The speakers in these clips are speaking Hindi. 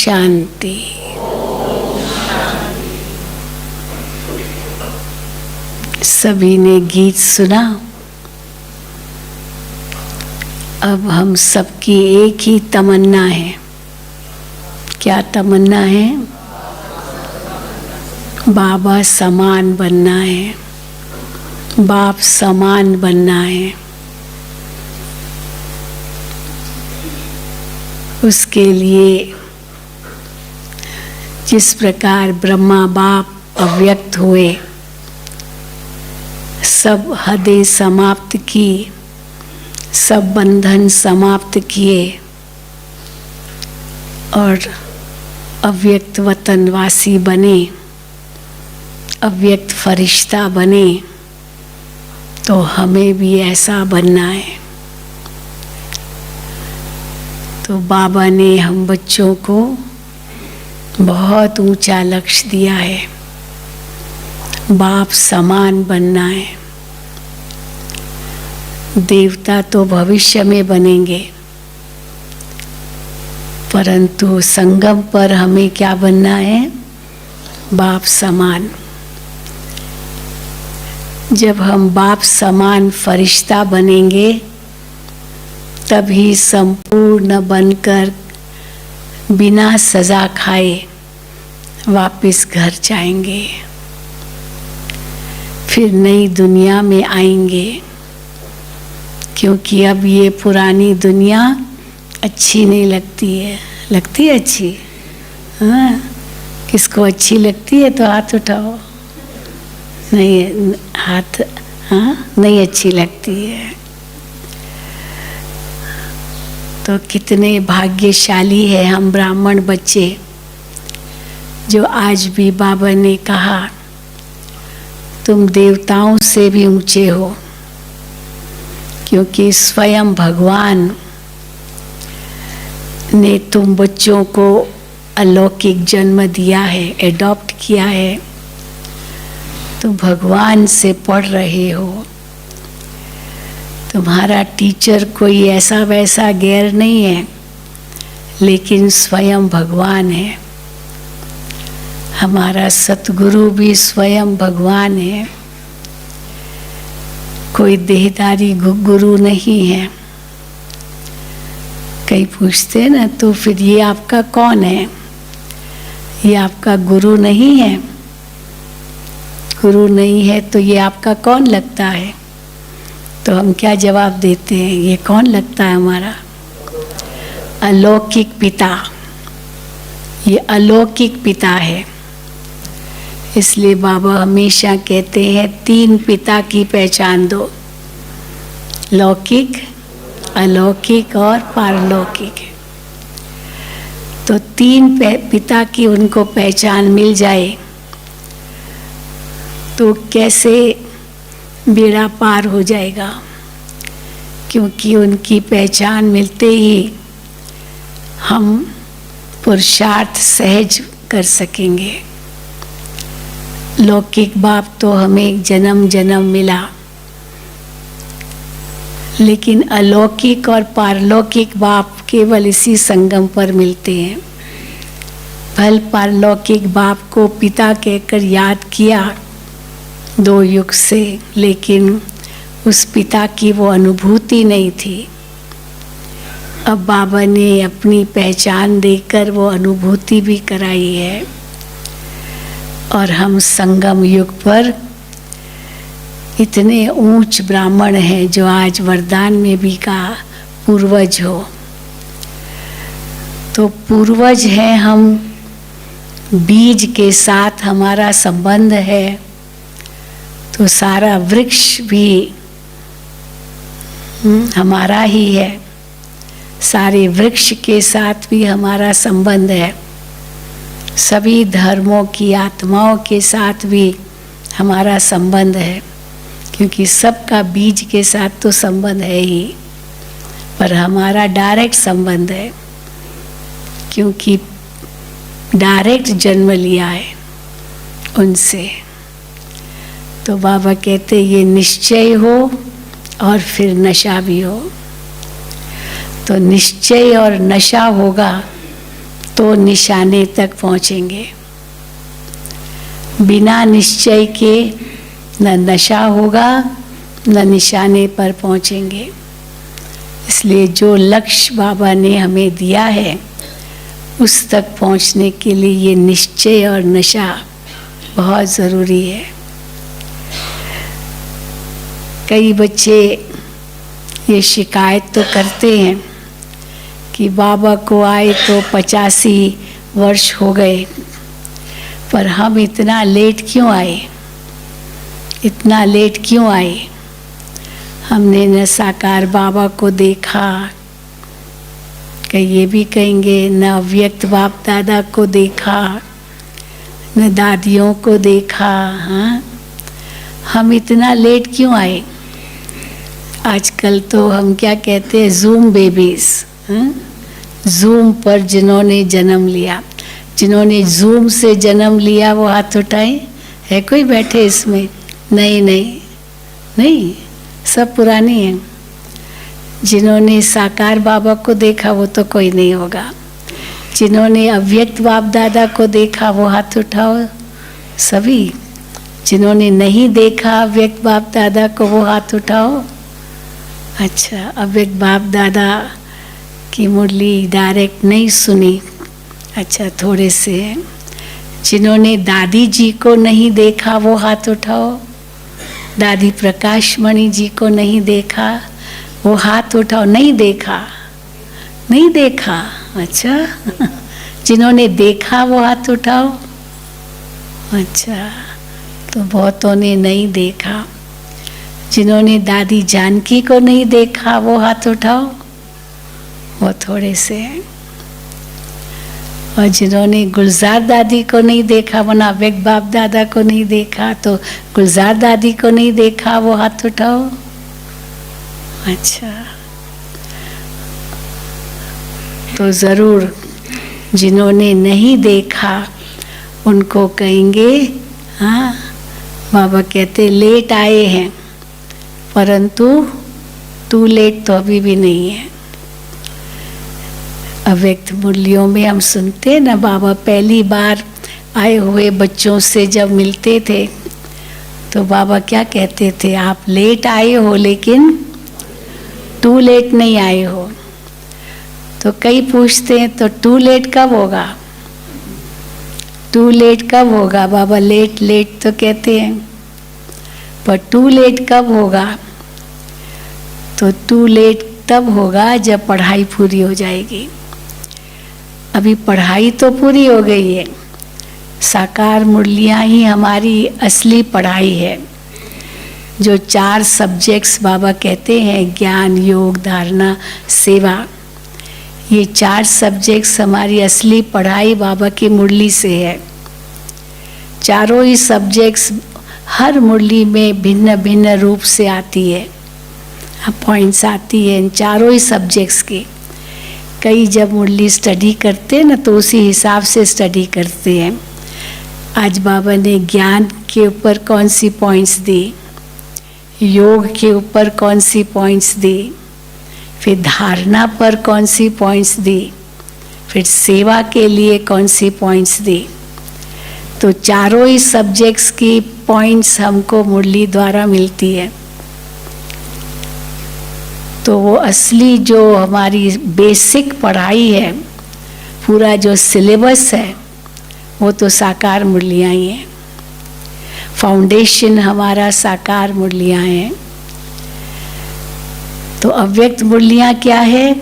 शांति। सभी ने गीत सुना। अब हम सबकी एक ही तमन्ना है। क्या तमन्ना है? बाबा समान बनना है, बाप समान बनना है। उसके लिए जिस प्रकार ब्रह्मा बाप अव्यक्त हुए, सब हदें समाप्त की, सब बंधन समाप्त किए और अव्यक्त वतनवासी बने, अव्यक्त फरिश्ता बने, तो हमें भी ऐसा बनना है। तो बाबा ने हम बच्चों को बहुत ऊंचा लक्ष्य दिया है, बाप समान बनना है। देवता तो भविष्य में बनेंगे, परंतु संगम पर हमें क्या बनना है? बाप समान। जब हम बाप समान फरिश्ता बनेंगे, तभी संपूर्ण बनकर बिना सजा खाए वापस घर जाएंगे, फिर नई दुनिया में आएंगे। क्योंकि अब ये पुरानी दुनिया अच्छी नहीं लगती है। लगती है अच्छी? हाँ, किसको अच्छी लगती है तो हाथ उठाओ। नहीं, हाथ, हाँ, नहीं अच्छी लगती है। तो कितने भाग्यशाली है हम ब्राह्मण बच्चे, जो आज भी बाबा ने कहा तुम देवताओं से भी ऊंचे हो, क्योंकि स्वयं भगवान ने तुम बच्चों को अलौकिक जन्म दिया है, एडॉप्ट किया है। तुम भगवान से पढ़ रहे हो। तुम्हारा टीचर कोई ऐसा वैसा गैर नहीं है, लेकिन स्वयं भगवान है। हमारा सतगुरु भी स्वयं भगवान है, कोई देहदारी गुरु नहीं है। कई पूछते हैं ना, तो फिर ये आपका कौन है? ये आपका गुरु नहीं है। गुरु नहीं है तो ये आपका कौन लगता है? तो हम क्या जवाब देते हैं? ये कौन लगता है हमारा? अलौकिक पिता। ये अलौकिक पिता है। इसलिए बाबा हमेशा कहते हैं 3 पिता की पहचान दो, लौकिक, अलौकिक और पारलौकिक। तो 3 पिता की उनको पहचान मिल जाए तो कैसे बेड़ा पार हो जाएगा। क्योंकि उनकी पहचान मिलते ही हम पुरुषार्थ सहज कर सकेंगे। लौकिक बाप तो हमें जन्म जन्म मिला, लेकिन अलौकिक और पारलौकिक बाप केवल इसी संगम पर मिलते हैं। भल पारलौकिक बाप को पिता कहकर याद किया 2 युग से, लेकिन उस पिता की वो अनुभूति नहीं थी। अब बाबा ने अपनी पहचान देकर वो अनुभूति भी कराई है। और हम संगम युग पर इतने ऊंच ब्राह्मण हैं, जो आज वरदान में भी कहा पूर्वज हो। तो पूर्वज हैं हम, बीज के साथ हमारा संबंध है, तो सारा वृक्ष भी हमारा ही है। सारे वृक्ष के साथ भी हमारा संबंध है। सभी धर्मों की आत्माओं के साथ भी हमारा संबंध है, क्योंकि सबका बीज के साथ तो संबंध है ही, पर हमारा डायरेक्ट संबंध है, क्योंकि डायरेक्ट जन्म लिया है उनसे। तो बाबा कहते ये निश्चय हो और फिर नशा भी हो। तो निश्चय और नशा होगा तो निशाने तक पहुँचेंगे। बिना निश्चय के न नशा होगा न निशाने पर पहुँचेंगे। इसलिए जो लक्ष्य बाबा ने हमें दिया है उस तक पहुँचने के लिए ये निश्चय और नशा बहुत ज़रूरी है। कई बच्चे ये शिकायत तो करते हैं कि बाबा को आए तो 85 वर्ष हो गए, पर हम इतना लेट क्यों आए, इतना लेट क्यों आए। हमने न साकार बाबा को देखा, कई ये भी कहेंगे न अव्यक्त बाप दादा को देखा, न दादियों को देखा। हाँ, हम इतना लेट क्यों आए। आजकल तो हम क्या कहते हैं, जूम बेबीज। जूम पर जिन्होंने जन्म लिया, जिन्होंने जूम से जन्म लिया वो हाथ उठाए। है कोई बैठे इसमें? नहीं नहीं नहीं, सब पुरानी हैं। जिन्होंने साकार बाबा को देखा वो तो कोई नहीं होगा। जिन्होंने अव्यक्त बाप दादा को देखा वो हाथ उठाओ सभी। जिन्होंने नहीं देखा अव्यक्त बाप दादा को वो हाथ उठाओ। अच्छा, अव्यक्त बाप दादा की मुरली डायरेक्ट नहीं सुनी। अच्छा, थोड़े से। जिन्होंने दादी जी को नहीं देखा वो हाथ उठाओ। दादी प्रकाश मणि जी को नहीं देखा वो हाथ उठाओ। नहीं देखा, नहीं देखा। अच्छा, जिन्होंने देखा वो हाथ उठाओ। अच्छा, तो बहुतों ने नहीं देखा। जिन्होंने दादी जानकी को नहीं देखा वो हाथ उठाओ, वो थोड़े से हैं। और जिन्होंने गुलजार दादी को नहीं देखा, वरना अव्यक्त बाप दादा को नहीं देखा, तो गुलजार दादी को नहीं देखा वो हाथ उठाओ। अच्छा, तो ज़रूर जिन्होंने नहीं देखा उनको कहेंगे। हाँ, बाबा कहते लेट आए हैं, परंतु टू लेट तो अभी भी नहीं है। अव्यक्त मुरलियों में हम सुनते ना, बाबा पहली बार आए हुए बच्चों से जब मिलते थे तो बाबा क्या कहते थे, आप लेट आए हो लेकिन टू लेट नहीं आए हो। तो कई पूछते हैं तो टू लेट कब होगा, टू लेट कब होगा। बाबा लेट लेट तो कहते हैं, पर टू लेट कब होगा। तो टू लेट तब होगा जब पढ़ाई पूरी हो जाएगी। अभी पढ़ाई तो पूरी हो गई है, साकार मुरलियाँ ही हमारी असली पढ़ाई है। जो 4 सब्जेक्ट्स बाबा कहते हैं, ज्ञान, योग, धारणा, सेवा, ये 4 सब्जेक्ट्स हमारी असली पढ़ाई बाबा की मुरली से है। चारों ही सब्जेक्ट्स हर मुरली में भिन्न भिन्न रूप से आती है, पॉइंट्स आती है इन चारों ही सब्जेक्ट्स की। कई जब मुरली स्टडी करते हैं ना तो उसी हिसाब से स्टडी करते हैं। आज बाबा ने ज्ञान के ऊपर कौन सी पॉइंट्स दी, योग के ऊपर कौन सी पॉइंट्स दी, फिर धारणा पर कौन सी पॉइंट्स दी, फिर सेवा के लिए कौन सी पॉइंट्स दी। तो चारों ही सब्जेक्ट्स की पॉइंट्स हमको मुरली द्वारा मिलती है। तो वो असली जो हमारी बेसिक पढ़ाई है, पूरा जो सिलेबस है, वो तो साकार मुरलियाँ ही हैं। फाउंडेशन हमारा साकार मुरलियाँ हैं। तो अव्यक्त मुरलियाँ क्या है।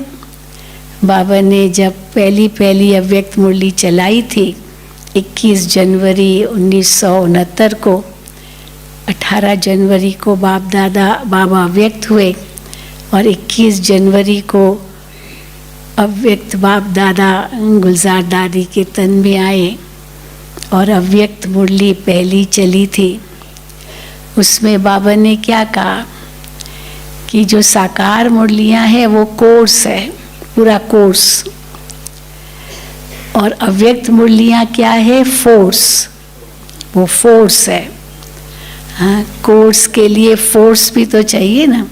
बाबा ने जब पहली अव्यक्त मुरली चलाई थी 21 जनवरी 1969 को, 18 जनवरी को बाप दादा बाबा अव्यक्त हुए और 21 जनवरी को अव्यक्त बाप दादा गुलजार दादी के तन में आए और अव्यक्त मुरली पहली चली थी। उसमें बाबा ने क्या कहा कि जो साकार मुरलियाँ हैं वो कोर्स है, पूरा कोर्स, और अव्यक्त मुरलियाँ क्या है, फोर्स, वो फोर्स है। हाँ, कोर्स के लिए फोर्स भी तो चाहिए ना,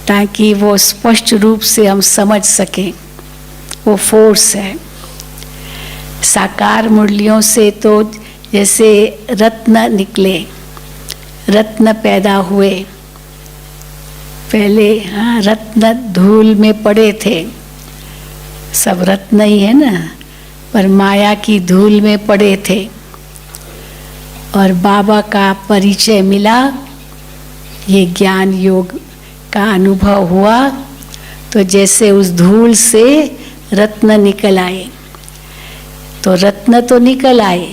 ताकि वो स्पष्ट रूप से हम समझ सकें। वो फोर्स है। साकार मुरलियों से तो जैसे रत्न निकले, रत्न पैदा हुए। पहले हाँ रत्न धूल में पड़े थे, सब रत्न ही है ना, पर माया की धूल में पड़े थे। और बाबा का परिचय मिला, ये ज्ञान योग का अनुभव हुआ, तो जैसे उस धूल से रत्न निकल आए। तो रत्न तो निकल आए,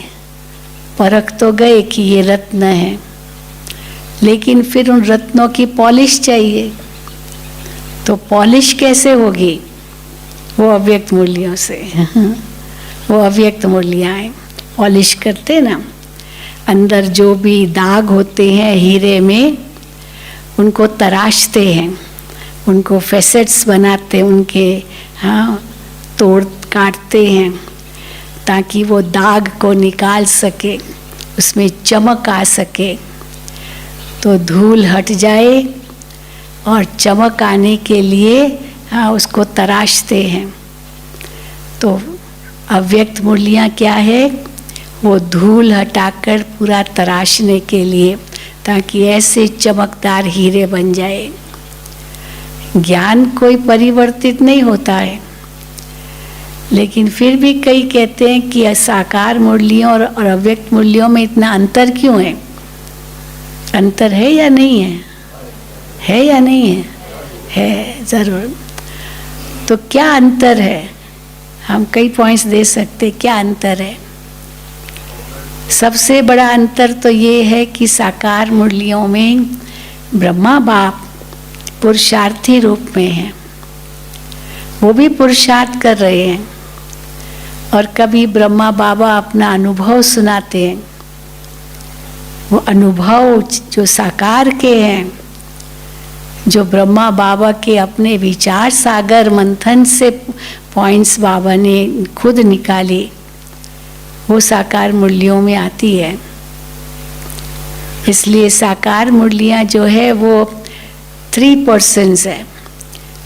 परख तो गए कि ये रत्न है, लेकिन फिर उन रत्नों की पॉलिश चाहिए। तो पॉलिश कैसे होगी? वो अव्यक्त मूल्यों से वो अव्यक्त मूल्याएं पॉलिश करते ना, अंदर जो भी दाग होते हैं हीरे में, उनको तराशते हैं, उनको फेसेट्स बनाते हैं, उनके हाँ तोड़ काटते हैं ताकि वो दाग को निकाल सके, उसमें चमक आ सके। तो धूल हट जाए और चमक आने के लिए हाँ उसको तराशते हैं। तो अव्यक्त मूर्तियाँ क्या है? वो धूल हटाकर पूरा तराशने के लिए, ताकि ऐसे चमकदार हीरे बन जाए। ज्ञान कोई परिवर्तित नहीं होता है, लेकिन फिर भी कई कहते हैं कि साकार मुरलियों और अव्यक्त मुरलियों में इतना अंतर क्यों है? अंतर है या नहीं है? है या नहीं है? है जरूर। तो क्या अंतर है? हम कई पॉइंट्स दे सकते, क्या अंतर है? सबसे बड़ा अंतर तो ये है कि साकार मुरलियों में ब्रह्मा बाप पुरुषार्थी रूप में हैं, वो भी पुरुषार्थ कर रहे हैं। और कभी ब्रह्मा बाबा अपना अनुभव सुनाते हैं, वो अनुभव जो साकार के हैं, जो ब्रह्मा बाबा के अपने विचार सागर मंथन से पॉइंट्स बाबा ने खुद निकाली, वो साकार मुरलियों में आती है। इसलिए साकार मुरलियाँ जो है वो 3 पर्सन्स है,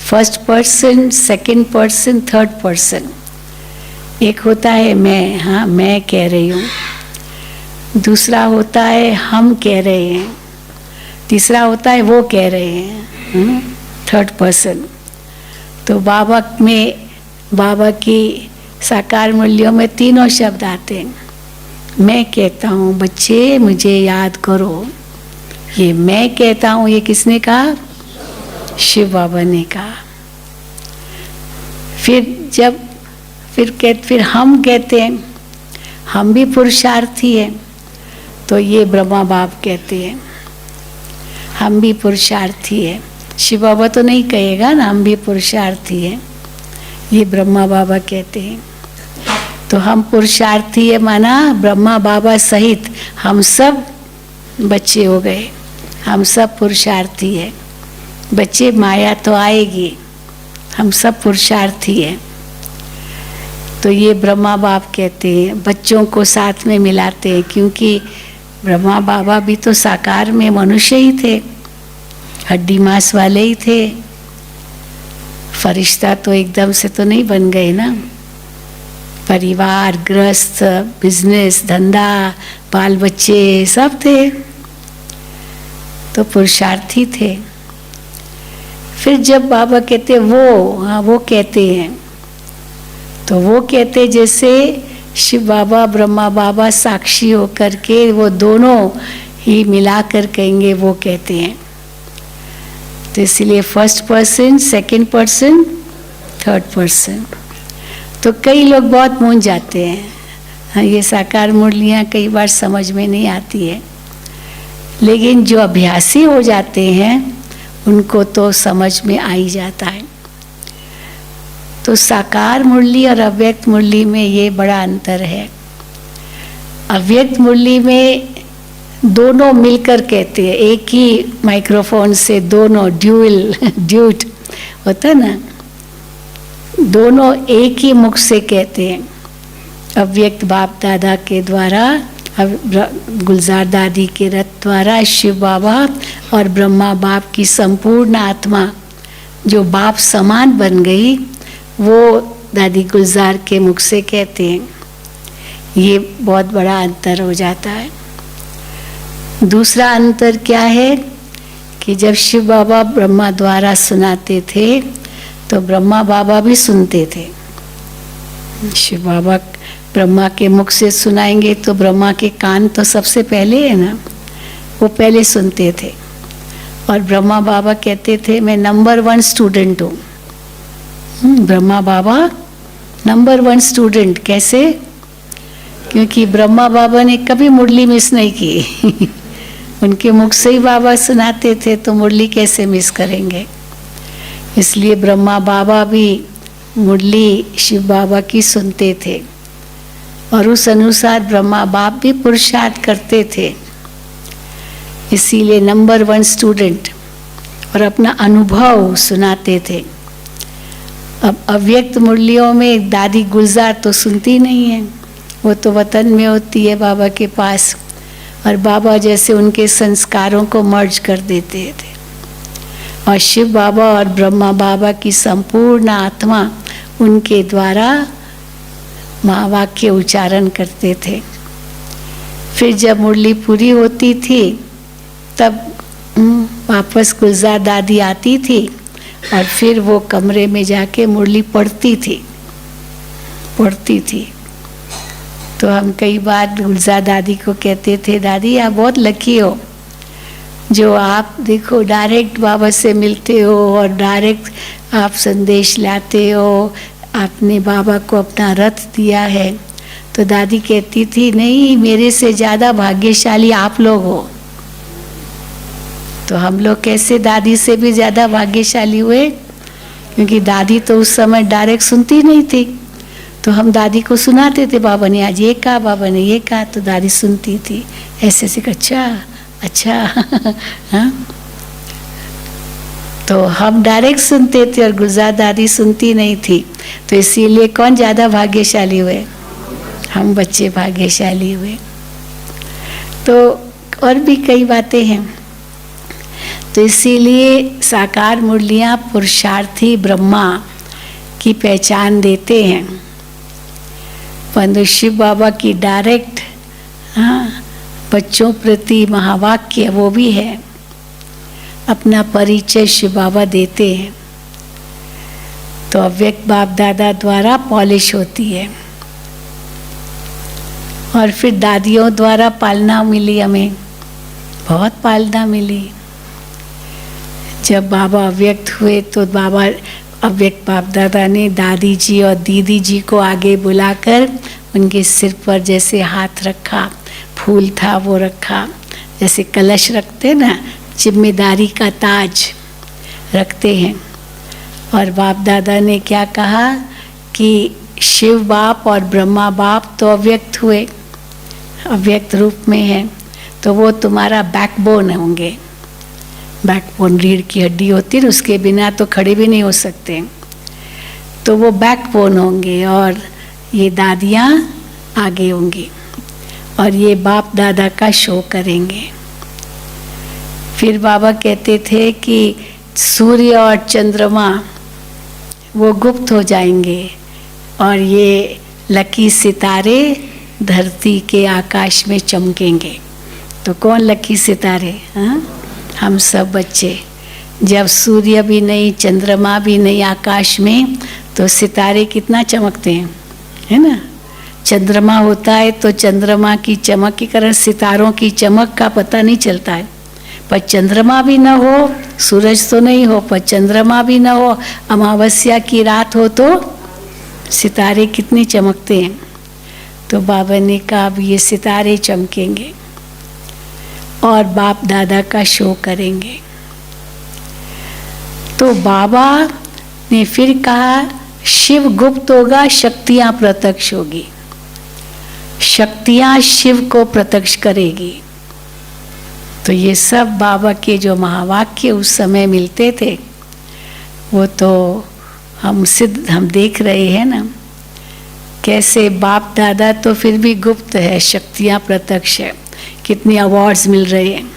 first person, second person, third person. एक होता है मैं, हाँ मैं कह रही हूँ, दूसरा होता है हम कह रहे हैं, तीसरा होता है वो कह रहे हैं, थर्ड पर्सन। तो बाबा में, बाबा की साकार मूल्यों में तीनों शब्द आते हैं। मैं कहता हूँ बच्चे मुझे याद करो, ये मैं कहता हूँ, ये किसने कहा? शिव बाबा ने कहा। फिर हम कहते हैं, हम भी पुरुषार्थी हैं, तो ये ब्रह्मा बाप कहते हैं हम भी पुरुषार्थी है। शिव बाबा तो नहीं कहेगा ना हम भी पुरुषार्थी हैं, ये ब्रह्मा बाबा कहते हैं। तो हम पुरुषार्थी है माना ब्रह्मा बाबा सहित हम सब बच्चे हो गए, हम सब पुरुषार्थी है। बच्चे माया तो आएगी, हम सब पुरुषार्थी है। तो ये ब्रह्मा बाप कहते हैं, बच्चों को साथ में मिलाते हैं, क्योंकि ब्रह्मा बाबा भी तो साकार में मनुष्य ही थे, हड्डी मांस वाले ही थे, फरिश्ता तो एकदम से तो नहीं बन गए ना। परिवार, गृहस्थ, बिजनेस, धंधा, बाल बच्चे सब थे, तो पुरुषार्थी थे। फिर जब बाबा कहते वो, हाँ वो कहते हैं, तो वो कहते जैसे शिव बाबा ब्रह्मा बाबा साक्षी होकर के वो दोनों ही मिलाकर कहेंगे, वो कहते हैं। तो इसलिए first person, second person, third person. तो कई लोग बहुत मूंझ जाते हैं, ये साकार मुरलियाँ कई बार समझ में नहीं आती है, लेकिन जो अभ्यासी हो जाते हैं उनको तो समझ में आ ही जाता है। तो साकार मुरली और अव्यक्त मुरली में ये बड़ा अंतर है। अव्यक्त मुरली में दोनों मिलकर कहते हैं, एक ही माइक्रोफोन से दोनों ड्यूट होता है ना, दोनों एक ही मुख से कहते हैं। अव्यक्त बाप दादा के द्वारा, गुलजार दादी के रथ द्वारा शिव बाबा और ब्रह्मा बाप की संपूर्ण आत्मा जो बाप समान बन गई, वो दादी गुलजार के मुख से कहते हैं। ये बहुत बड़ा अंतर हो जाता है। दूसरा अंतर क्या है कि जब शिव बाबा ब्रह्मा द्वारा सुनाते थे तो ब्रह्मा बाबा भी सुनते थे। शिव बाबा ब्रह्मा के मुख से सुनाएंगे तो ब्रह्मा के कान तो सबसे पहले है ना, वो पहले सुनते थे। और ब्रह्मा बाबा कहते थे मैं नंबर 1 स्टूडेंट हूँ। ब्रह्मा बाबा नंबर 1 स्टूडेंट। कैसे? क्योंकि ब्रह्मा बाबा ने कभी मुरली मिस नहीं की। उनके मुख से ही बाबा सुनाते थे, तो मुरली कैसे मिस करेंगे। इसलिए ब्रह्मा बाबा भी मुरली शिव बाबा की सुनते थे और उस अनुसार ब्रह्मा बाप भी पुरुषार्थ करते थे। इसीलिए नंबर 1 स्टूडेंट और अपना अनुभव सुनाते थे। अब अव्यक्त मुरलियों में दादी गुलजार तो सुनती नहीं है, वो तो वतन में होती है बाबा के पास, और बाबा जैसे उनके संस्कारों को मर्ज कर देते थे। और शिव बाबा और ब्रह्मा बाबा की संपूर्ण आत्मा उनके द्वारा महावाक्य उच्चारण करते थे। फिर जब मुरली पूरी होती थी तब वापस गुलजार दादी आती थी और फिर वो कमरे में जाके मुरली पढ़ती थी। तो हम कई बार गुलजार दादी को कहते थे, दादी आप बहुत लकी हो जो आप देखो डायरेक्ट बाबा से मिलते हो और डायरेक्ट आप संदेश लाते हो, आपने बाबा को अपना रथ दिया है। तो दादी कहती थी नहीं, मेरे से ज़्यादा भाग्यशाली आप लोग हो। तो हम लोग कैसे दादी से भी ज़्यादा भाग्यशाली हुए, क्योंकि दादी तो उस समय डायरेक्ट सुनती नहीं थी, तो हम दादी को सुनाते थे, बाबा ने आज ये कहा, बाबा ने ये कहा, तो दादी सुनती थी ऐसे ऐसे, अच्छा हाँ। तो हम डायरेक्ट सुनते थे और गुलजार दादी सुनती नहीं थी। तो इसीलिए कौन ज़्यादा भाग्यशाली हुए? हम बच्चे भाग्यशाली हुए। तो और भी कई बातें हैं। तो इसीलिए साकार मुरलियाँ पुरुषार्थी ब्रह्मा की पहचान देते हैं। परंतु शिव बाबा की डायरेक्ट बच्चों प्रति महावाक्य वो भी है, अपना परिचय शिव बाबा देते हैं। तो अव्यक्त बाप दादा द्वारा पॉलिश होती है और फिर दादियों द्वारा पालना मिली, हमें बहुत पालना मिली। जब बाबा अव्यक्त हुए तो बाबा अव्यक्त बाप दादा ने दादी जी और दीदी जी को आगे बुलाकर उनके सिर पर जैसे हाथ रखा, फूल था वो रखा, जैसे कलश रखते ना, जिम्मेदारी का ताज रखते हैं। और बाप दादा ने क्या कहा कि शिव बाप और ब्रह्मा बाप तो अव्यक्त हुए, अव्यक्त रूप में हैं, तो वो तुम्हारा बैकबोन होंगे। बैकबोन रीढ़ की हड्डी होती है, उसके बिना तो खड़े भी नहीं हो सकते, तो वो बैकबोन होंगे और ये दादियाँ आगे होंगी और ये बाप दादा का शो करेंगे। फिर बाबा कहते थे कि सूर्य और चंद्रमा वो गुप्त हो जाएंगे और ये लकी सितारे धरती के आकाश में चमकेंगे। तो कौन लकी सितारे? हाँ, हम सब बच्चे। जब सूर्य भी नहीं, चंद्रमा भी नहीं आकाश में, तो सितारे कितना चमकते हैं, है ना। चंद्रमा होता है तो चंद्रमा की चमक के कारण सितारों की चमक का पता नहीं चलता है। पर चंद्रमा भी न हो, सूरज तो नहीं हो, पर चंद्रमा भी न हो, अमावस्या की रात हो तो सितारे कितने चमकते हैं। तो बाबा ने कहा अब ये सितारे चमकेंगे और बाप दादा का शो करेंगे। तो बाबा ने फिर कहा शिव गुप्त होगा, शक्तियां प्रत्यक्ष होगी, शक्तियां शिव को प्रत्यक्ष करेगी। तो ये सब बाबा के जो महावाक्य उस समय मिलते थे वो तो हम देख रहे हैं ना, कैसे बाप दादा तो फिर भी गुप्त है, शक्तियां प्रत्यक्ष है। कितने अवार्ड्स मिल रहे हैं।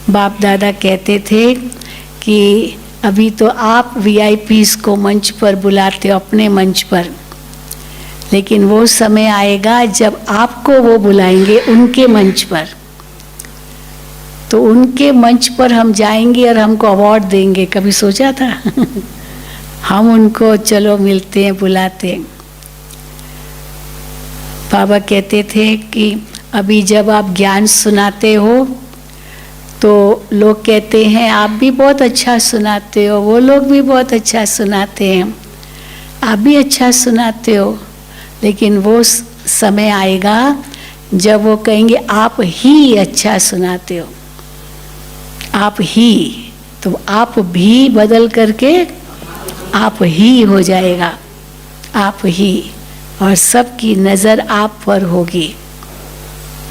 बाप दादा कहते थे कि अभी तो आप VIPs को मंच पर बुलाते हो, अपने मंच पर, लेकिन वो समय आएगा जब आपको वो बुलाएंगे उनके मंच पर, तो उनके मंच पर हम जाएंगे और हमको अवार्ड देंगे। कभी सोचा था? हम उनको चलो मिलते हैं, बुलाते हैं। बाबा कहते थे कि अभी जब आप ज्ञान सुनाते हो तो लोग कहते हैं आप भी बहुत अच्छा सुनाते हो, वो लोग भी बहुत अच्छा सुनाते हैं, आप भी अच्छा सुनाते हो, लेकिन वो समय आएगा जब वो कहेंगे आप ही अच्छा सुनाते हो, आप ही, तो आप भी बदल करके आप ही हो जाएगा, आप ही, और सबकी नज़र आप पर होगी।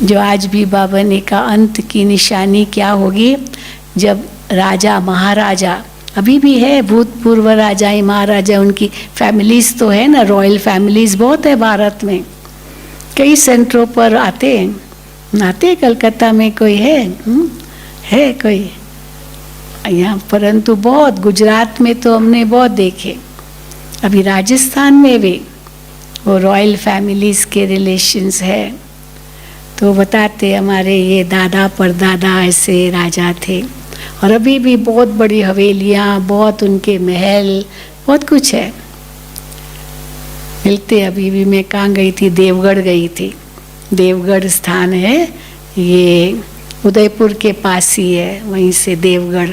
जो आज भी बाबा ने कहा अंत की निशानी क्या होगी, जब राजा महाराजा, अभी भी है भूतपूर्व राजा महाराजा, उनकी फैमिलीज तो है ना, रॉयल फैमिलीज बहुत है भारत में, कई सेंटरों पर आते हैं, कलकत्ता में कोई है कोई यहाँ, परंतु बहुत गुजरात में तो हमने बहुत देखे, अभी राजस्थान में भी वो रॉयल फैमिलीज के रिलेशंस है। तो बताते हमारे ये दादा परदादा ऐसे राजा थे, और अभी भी बहुत बड़ी हवेलियाँ, बहुत उनके महल, बहुत कुछ है, मिलते। अभी भी मैं कहाँ गई थी, देवगढ़ गई थी, देवगढ़ स्थान है ये उदयपुर के पास ही है, वहीं से देवगढ़।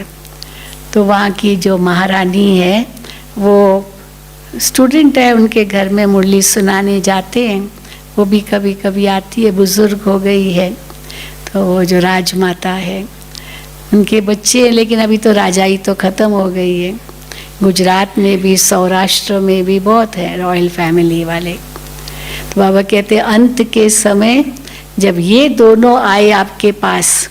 तो वहाँ की जो महारानी है वो स्टूडेंट है, उनके घर में मुरली सुनाने जाते हैं, वो भी कभी कभी आती है, बुजुर्ग हो गई है। तो वो जो राजमाता है उनके बच्चे हैं, लेकिन अभी तो राजाई तो ख़त्म हो गई है। गुजरात में भी सौराष्ट्र में भी बहुत है रॉयल फैमिली वाले। तो बाबा कहते हैं अंत के समय जब ये दोनों आए आपके पास,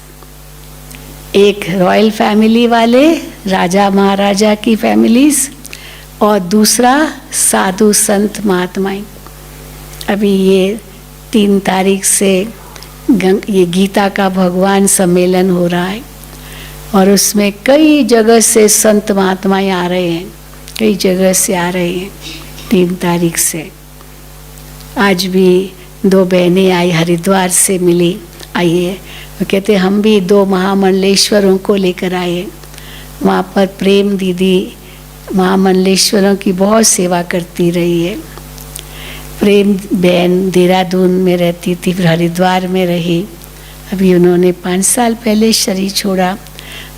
एक रॉयल फैमिली वाले राजा महाराजा की फैमिलीज, और दूसरा साधु संत महात्माएं। अभी ये 3 तारीख से ये गीता का भगवान सम्मेलन हो रहा है, और उसमें कई जगह से संत महात्माएं आ रहे हैं, कई जगह से आ रहे हैं 3 तारीख से। आज भी 2 बहनें आई, हरिद्वार से मिली, आइए, वो कहते हम भी 2 महामंडलेश्वरों को लेकर आए। वहाँ पर प्रेम दीदी महामंडलेश्वरों की बहुत सेवा करती रही है। प्रेम बहन देहरादून में रहती थी, फिर हरिद्वार में रही, अभी उन्होंने 5 साल पहले शरीर छोड़ा।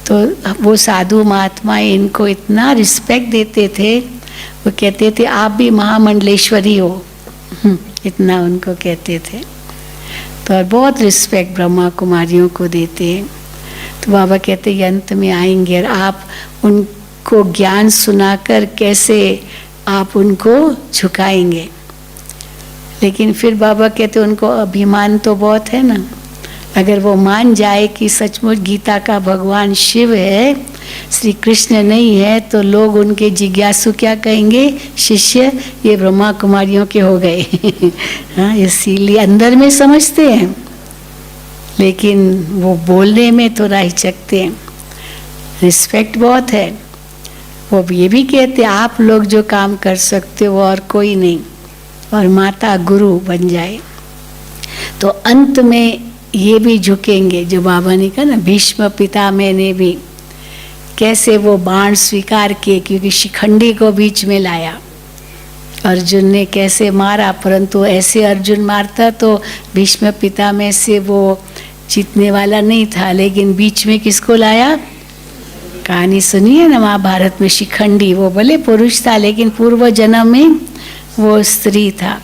तो वो साधु महात्माएं इनको इतना रिस्पेक्ट देते थे, वो कहते थे आप भी महामंडलेश्वरी हो, इतना उनको कहते थे। तो बहुत रिस्पेक्ट ब्रह्मा कुमारियों को देते हैं। तो बाबा कहते हैं अंत में आएंगे और आप उनको ज्ञान सुनाकर कैसे आप उनको झुकाएंगे। लेकिन फिर बाबा कहते उनको अभिमान तो बहुत है ना, अगर वो मान जाए कि सचमुच गीता का भगवान शिव है, श्री कृष्ण नहीं है, तो लोग उनके जिज्ञासु क्या कहेंगे, शिष्य ये ब्रह्मा कुमारियों के हो गए। हाँ, इसीलिए अंदर में समझते हैं, लेकिन वो बोलने में थोड़ा हिचकते हैं। रिस्पेक्ट बहुत है। वो ये भी कहते आप लोग जो काम कर सकते हो और कोई नहीं, और माता गुरु बन जाए। तो अंत में ये भी झुकेंगे, जो बाबा ने कहा ना, भीष्म पितामह ने भी कैसे वो बाण स्वीकार किए, क्योंकि शिखंडी को बीच में लाया, अर्जुन ने कैसे मारा, परंतु ऐसे अर्जुन मारता तो भीष्म पितामह से वो जीतने वाला नहीं था, लेकिन बीच में किसको लाया, कहानी सुनी है ना महाभारत में, शिखंडी, वो भले पुरुष था लेकिन पूर्व जन्म में वो स्त्री था।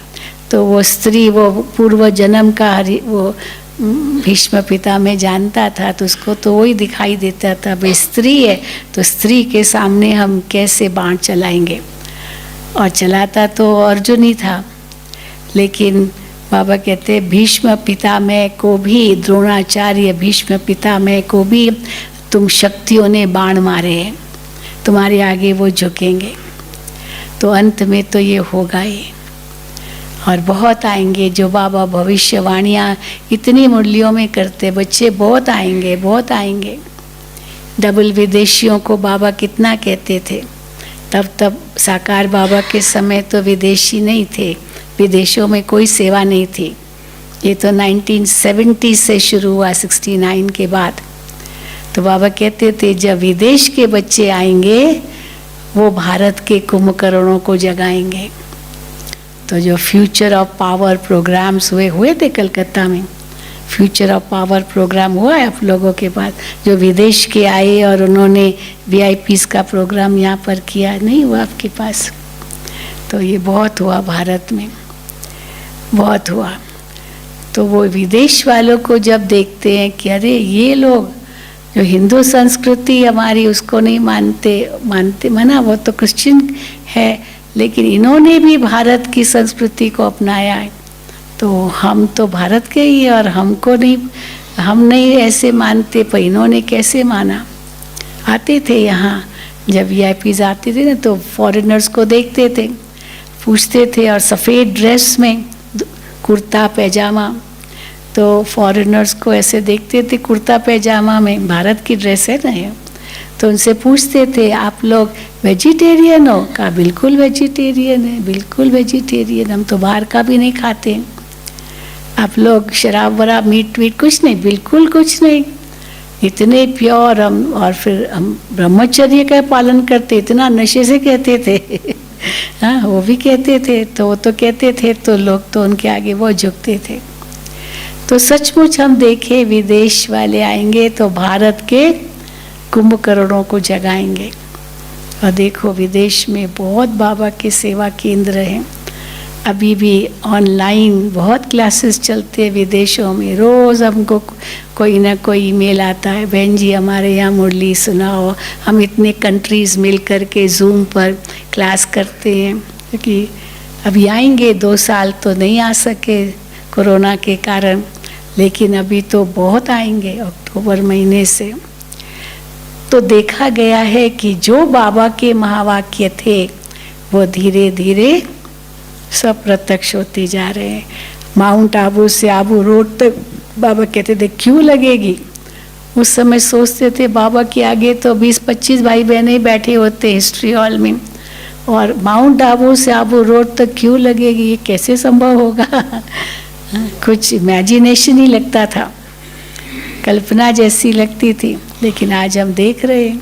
तो वो स्त्री वो पूर्व जन्म का वो भीष्म पितामह जानता था, तो उसको तो वही दिखाई देता था, भाई स्त्री है तो स्त्री के सामने हम कैसे बाण चलाएंगे, और चलाता तो अर्जुन ही था। लेकिन बाबा कहते भीष्म पितामह को भी, द्रोणाचार्य भीष्म पितामह को भी तुम शक्तियों ने बाण मारे हैं, तुम्हारे आगे वो झुकेंगे। तो अंत में तो ये होगा ही, और बहुत आएंगे जो बाबा भविष्यवाणियाँ इतनी मुरलियों में करते, बच्चे बहुत आएंगे, बहुत आएंगे। डबल विदेशियों को बाबा कितना कहते थे, तब साकार बाबा के समय तो विदेशी नहीं थे, विदेशों में कोई सेवा नहीं थी। ये तो 1970 से शुरू हुआ, 69 के बाद। तो बाबा कहते थे जब विदेश के बच्चे आएंगे वो भारत के कुंभकर्णों को जगाएंगे। तो जो फ्यूचर ऑफ पावर प्रोग्राम्स हुए थे कलकत्ता में, फ्यूचर ऑफ पावर प्रोग्राम हुआ है आप लोगों के पास, जो विदेश के आए और उन्होंने VIPs का प्रोग्राम यहाँ पर किया, नहीं हुआ आपके पास? तो ये बहुत हुआ भारत में, बहुत हुआ। तो वो विदेश वालों को जब देखते हैं कि अरे ये लोग जो हिंदू संस्कृति हमारी उसको नहीं मानते मना, वो तो क्रिश्चियन है, लेकिन इन्होंने भी भारत की संस्कृति को अपनाया है, तो हम तो भारत के ही और हमको नहीं, हम नहीं ऐसे मानते, पर इन्होंने कैसे माना। आते थे यहाँ, जब VIPs आते थे ना तो फॉरेनर्स को देखते थे, पूछते थे, और सफ़ेद ड्रेस में कुर्ता पैजामा, तो फॉरेनर्स को ऐसे देखते थे कुर्ता पैजामा में, भारत की ड्रेस है ना ये, तो उनसे पूछते थे आप लोग वेजिटेरियन हो? कहा बिल्कुल वेजिटेरियन है, बिल्कुल वेजिटेरियन, हम तो बाहर का भी नहीं खाते। आप लोग शराब वराब मीट वीट कुछ नहीं? बिल्कुल कुछ नहीं, इतने प्योर हम, और फिर हम ब्रह्मचर्य का पालन करते, इतना नशे से कहते थे हाँ वो भी कहते थे, तो वो तो कहते थे तो लोग तो उनके आगे वो झुकते थे। तो सचमुच हम देखें विदेश वाले आएंगे तो भारत के कुंभकर्णों को जगाएंगे। और देखो विदेश में बहुत बाबा के सेवा केंद्र हैं, अभी भी ऑनलाइन बहुत क्लासेस चलते हैं विदेशों में। रोज़ हमको कोई ना कोई ईमेल आता है, बहन जी हमारे यहाँ मुरली सुनाओ। हम इतने कंट्रीज़ मिल कर के जूम पर क्लास करते हैं, क्योंकि अभी आएंगे 2 साल तो नहीं आ सके कोरोना के कारण, लेकिन अभी तो बहुत आएंगे अक्टूबर महीने से। तो देखा गया है कि जो बाबा के महावाक्य थे वो धीरे धीरे सब प्रत्यक्ष होते जा रहे हैं। माउंट आबू से आबू रोड तक बाबा कहते थे क्यों लगेगी, उस समय सोचते थे बाबा के आगे तो 20-25 भाई बहने बैठे होते हिस्ट्री हॉल में, और माउंट आबू से आबू रोड तक क्यों लगेगी, ये कैसे संभव होगा कुछ इमेजिनेशन ही लगता था, कल्पना जैसी लगती थी। लेकिन आज हम देख रहे हैं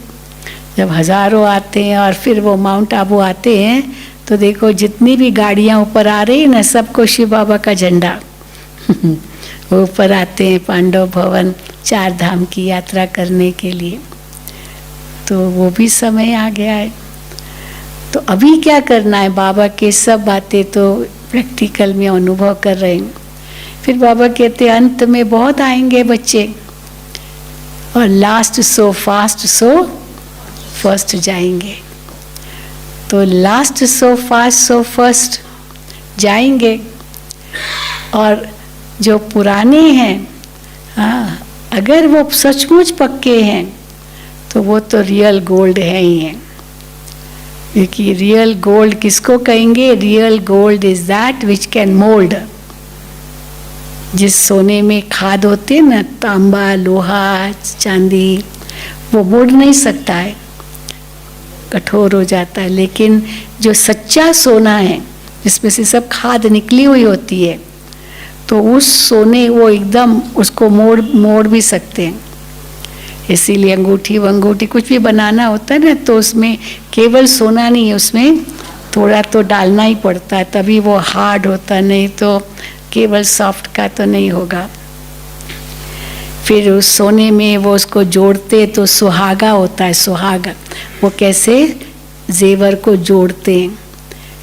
जब हज़ारों आते हैं और फिर वो माउंट आबू आते हैं तो देखो जितनी भी गाड़ियाँ ऊपर आ रही ना, सबको शिव बाबा का झंडा वो ऊपर आते हैं पांडव भवन 4 धाम की यात्रा करने के लिए। तो वो भी समय आ गया है। तो अभी क्या करना है, बाबा के सब बातें तो प्रैक्टिकल में अनुभव कर रहे हैं। फिर बाबा कहते अंत में बहुत आएंगे बच्चे, और last so fast so first जाएंगे। तो last so fast so first जाएंगे, और जो पुराने हैं हाँ, अगर वो सचमुच पक्के हैं तो वो तो रियल गोल्ड है ही हैं। क्योंकि रियल गोल्ड किसको कहेंगे, real gold is that which can mould. जिस सोने में खाद होते हैं ना, तांबा लोहा चांदी, वो मोड़ नहीं सकता है, कठोर हो जाता है। लेकिन जो सच्चा सोना है जिसमें से सब खाद निकली हुई होती है, तो उस सोने वो एकदम उसको मोड़ भी सकते हैं। इसीलिए अंगूठी वंगूठी कुछ भी बनाना होता है ना, तो उसमें केवल सोना नहीं है, उसमें थोड़ा तो डालना ही पड़ता है, तभी वो हार्ड होता, नहीं तो केवल सॉफ्ट का तो नहीं होगा। फिर उस सोने में वो उसको जोड़ते तो सुहागा होता है, सुहागा वो कैसे जेवर को जोड़ते हैं,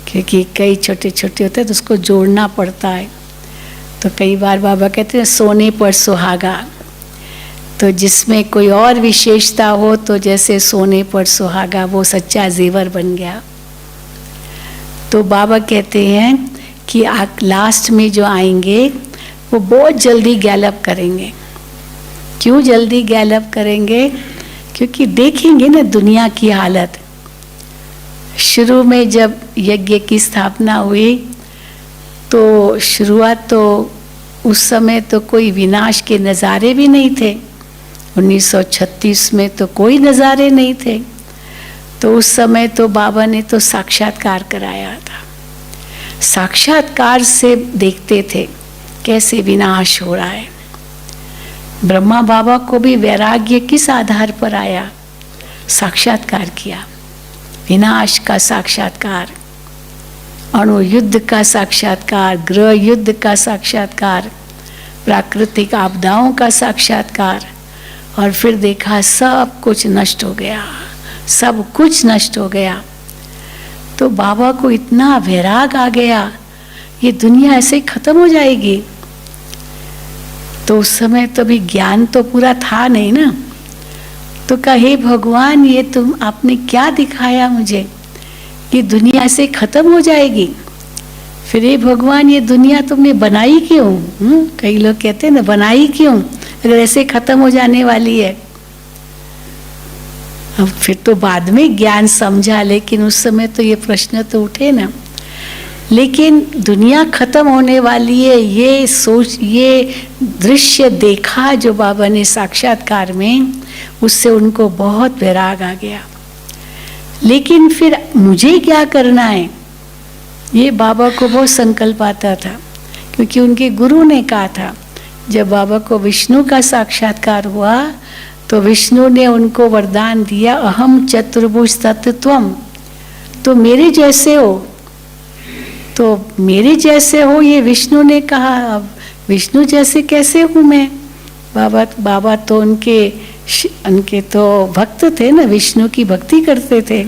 क्योंकि कई छोटे छोटे होते हैं तो उसको जोड़ना पड़ता है। तो कई बार बाबा कहते हैं सोने पर सुहागा, तो जिसमें कोई और विशेषता हो तो जैसे सोने पर सुहागा वो सच्चा जेवर बन गया। तो बाबा कहते हैं कि लास्ट में जो आएंगे वो बहुत जल्दी गैलअप करेंगे। क्यों जल्दी गैलअप करेंगे, क्योंकि देखेंगे ना दुनिया की हालत। शुरू में जब यज्ञ की स्थापना हुई तो शुरुआत तो उस समय तो कोई विनाश के नज़ारे भी नहीं थे, 1936 में तो कोई नज़ारे नहीं थे। तो उस समय तो बाबा ने तो साक्षात्कार कराया था। साक्षात्कार से देखते थे कैसे विनाश हो रहा है। ब्रह्मा बाबा को भी वैराग्य किस आधार पर आया? साक्षात्कार किया, विनाश का साक्षात्कार, अणु युद्ध का साक्षात्कार, गृह युद्ध का साक्षात्कार, प्राकृतिक आपदाओं का साक्षात्कार, और फिर देखा सब कुछ नष्ट हो गया, सब कुछ नष्ट हो गया। तो बाबा को इतना वैराग आ गया, ये दुनिया ऐसे ही खत्म हो जाएगी। तो उस समय तो भी ज्ञान तो पूरा था नहीं ना। तो कहे भगवान, ये तुम आपने क्या दिखाया मुझे, ये दुनिया ऐसे खत्म हो जाएगी। फिर ये भगवान, ये दुनिया तुमने बनाई क्यों? कई लोग कहते हैं ना, बनाई क्यों अगर ऐसे खत्म हो जाने वाली है। अब फिर तो बाद में ज्ञान समझा, लेकिन उस समय तो ये प्रश्न तो उठे ना। लेकिन दुनिया खत्म होने वाली है, ये सोच, ये दृश्य देखा जो बाबा ने साक्षात्कार में, उससे उनको बहुत वैराग आ गया। लेकिन फिर मुझे क्या करना है, ये बाबा को बहुत संकल्प आता था, क्योंकि उनके गुरु ने कहा था, जब बाबा को विष्णु का साक्षात्कार हुआ तो विष्णु ने उनको वरदान दिया, अहम चतुर्भुज तत्त्वम, तो मेरे जैसे हो, तो मेरे जैसे हो, ये विष्णु ने कहा। अब विष्णु जैसे कैसे हूँ मैं? बाबा तो उनके तो भक्त थे ना, विष्णु की भक्ति करते थे,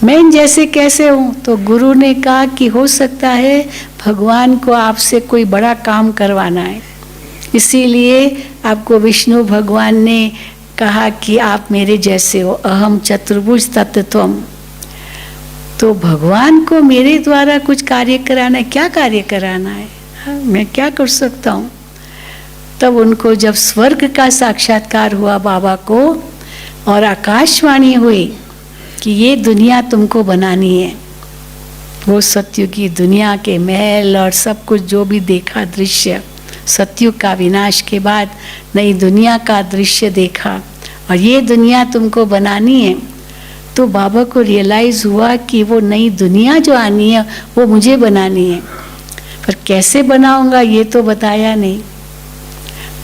मैं जैसे कैसे हूँ? तो गुरु ने कहा कि हो सकता है भगवान को आपसे कोई बड़ा काम करवाना है, इसीलिए आपको विष्णु भगवान ने कहा कि आप मेरे जैसे हो, अहम चतुर्भुज तत्त्वम। तो भगवान को मेरे द्वारा कुछ कार्य कराना है, क्या कार्य कराना है? मैं क्या कर सकता हूँ? तब उनको जब स्वर्ग का साक्षात्कार हुआ बाबा को, और आकाशवाणी हुई कि ये दुनिया तुमको बनानी है, वो सत्युग की दुनिया के महल और सब कुछ जो भी देखा दृश्य, सत्युग का विनाश के बाद नई दुनिया का दृश्य देखा, और ये दुनिया तुमको बनानी है। तो बाबा को रियलाइज हुआ कि वो नई दुनिया जो आनी है वो मुझे बनानी है, पर कैसे बनाऊंगा ये तो बताया नहीं,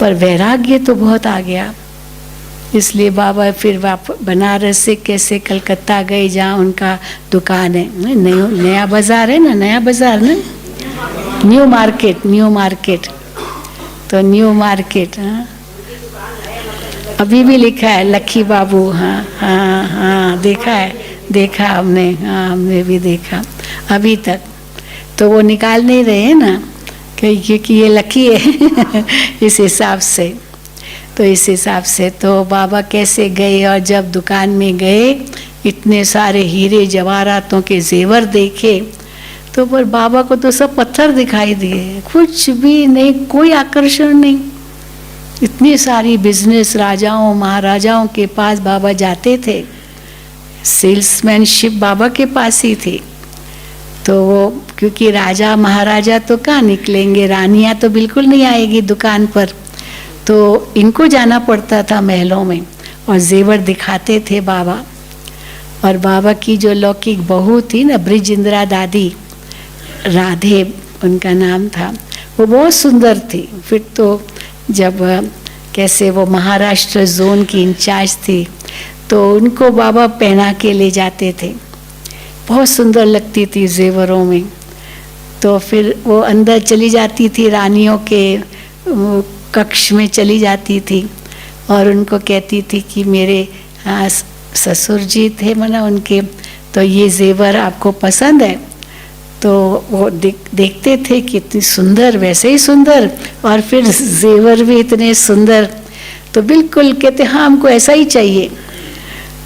पर वैराग्य तो बहुत आ गया। इसलिए बाबा फिर बनारस से कैसे कलकत्ता गए, जहाँ उनका दुकान है, नया बाजार है ना, नया बाजार ना, न्यू मार्केट, तो न्यू मार्केट, हाँ अभी भी लिखा है लक्की बाबू, हाँ देखा हमने, हाँ हमने भी देखा अभी तक। तो वो निकाल नहीं रहे हैं ना, क्योंकि ये लकी है इस हिसाब से। तो इस हिसाब से तो बाबा कैसे गए, और जब दुकान में गए इतने सारे हीरे जवाहरातों के जेवर देखे, तो पर बाबा को तो सब पत्थर दिखाई दिए, कुछ भी नहीं, कोई आकर्षण नहीं। इतनी सारी बिजनेस राजाओं महाराजाओं के पास बाबा जाते थे, सेल्समैनशिप बाबा के पास ही थी। तो वो क्योंकि राजा महाराजा तो कहाँ निकलेंगे, रानियाँ तो बिल्कुल नहीं आएगी दुकान पर, तो इनको जाना पड़ता था महलों में, और जेवर दिखाते थे बाबा। और बाबा की जो लौकिक बहू थी ना, ब्रिजेंद्रा दादी, राधे उनका नाम था, वो बहुत सुंदर थी। फिर तो जब कैसे वो महाराष्ट्र जोन की इंचार्ज थी, तो उनको बाबा पहना के ले जाते थे, बहुत सुंदर लगती थी जेवरों में। तो फिर वो अंदर चली जाती थी, रानियों के कक्ष में चली जाती थी, और उनको कहती थी कि मेरे ससुर जी थे मना उनके, तो ये जेवर आपको पसंद है? तो वो देखते थे कि इतनी सुंदर, वैसे ही सुंदर, और फिर जेवर भी इतने सुंदर, तो बिल्कुल कहते हाँ हमको ऐसा ही चाहिए।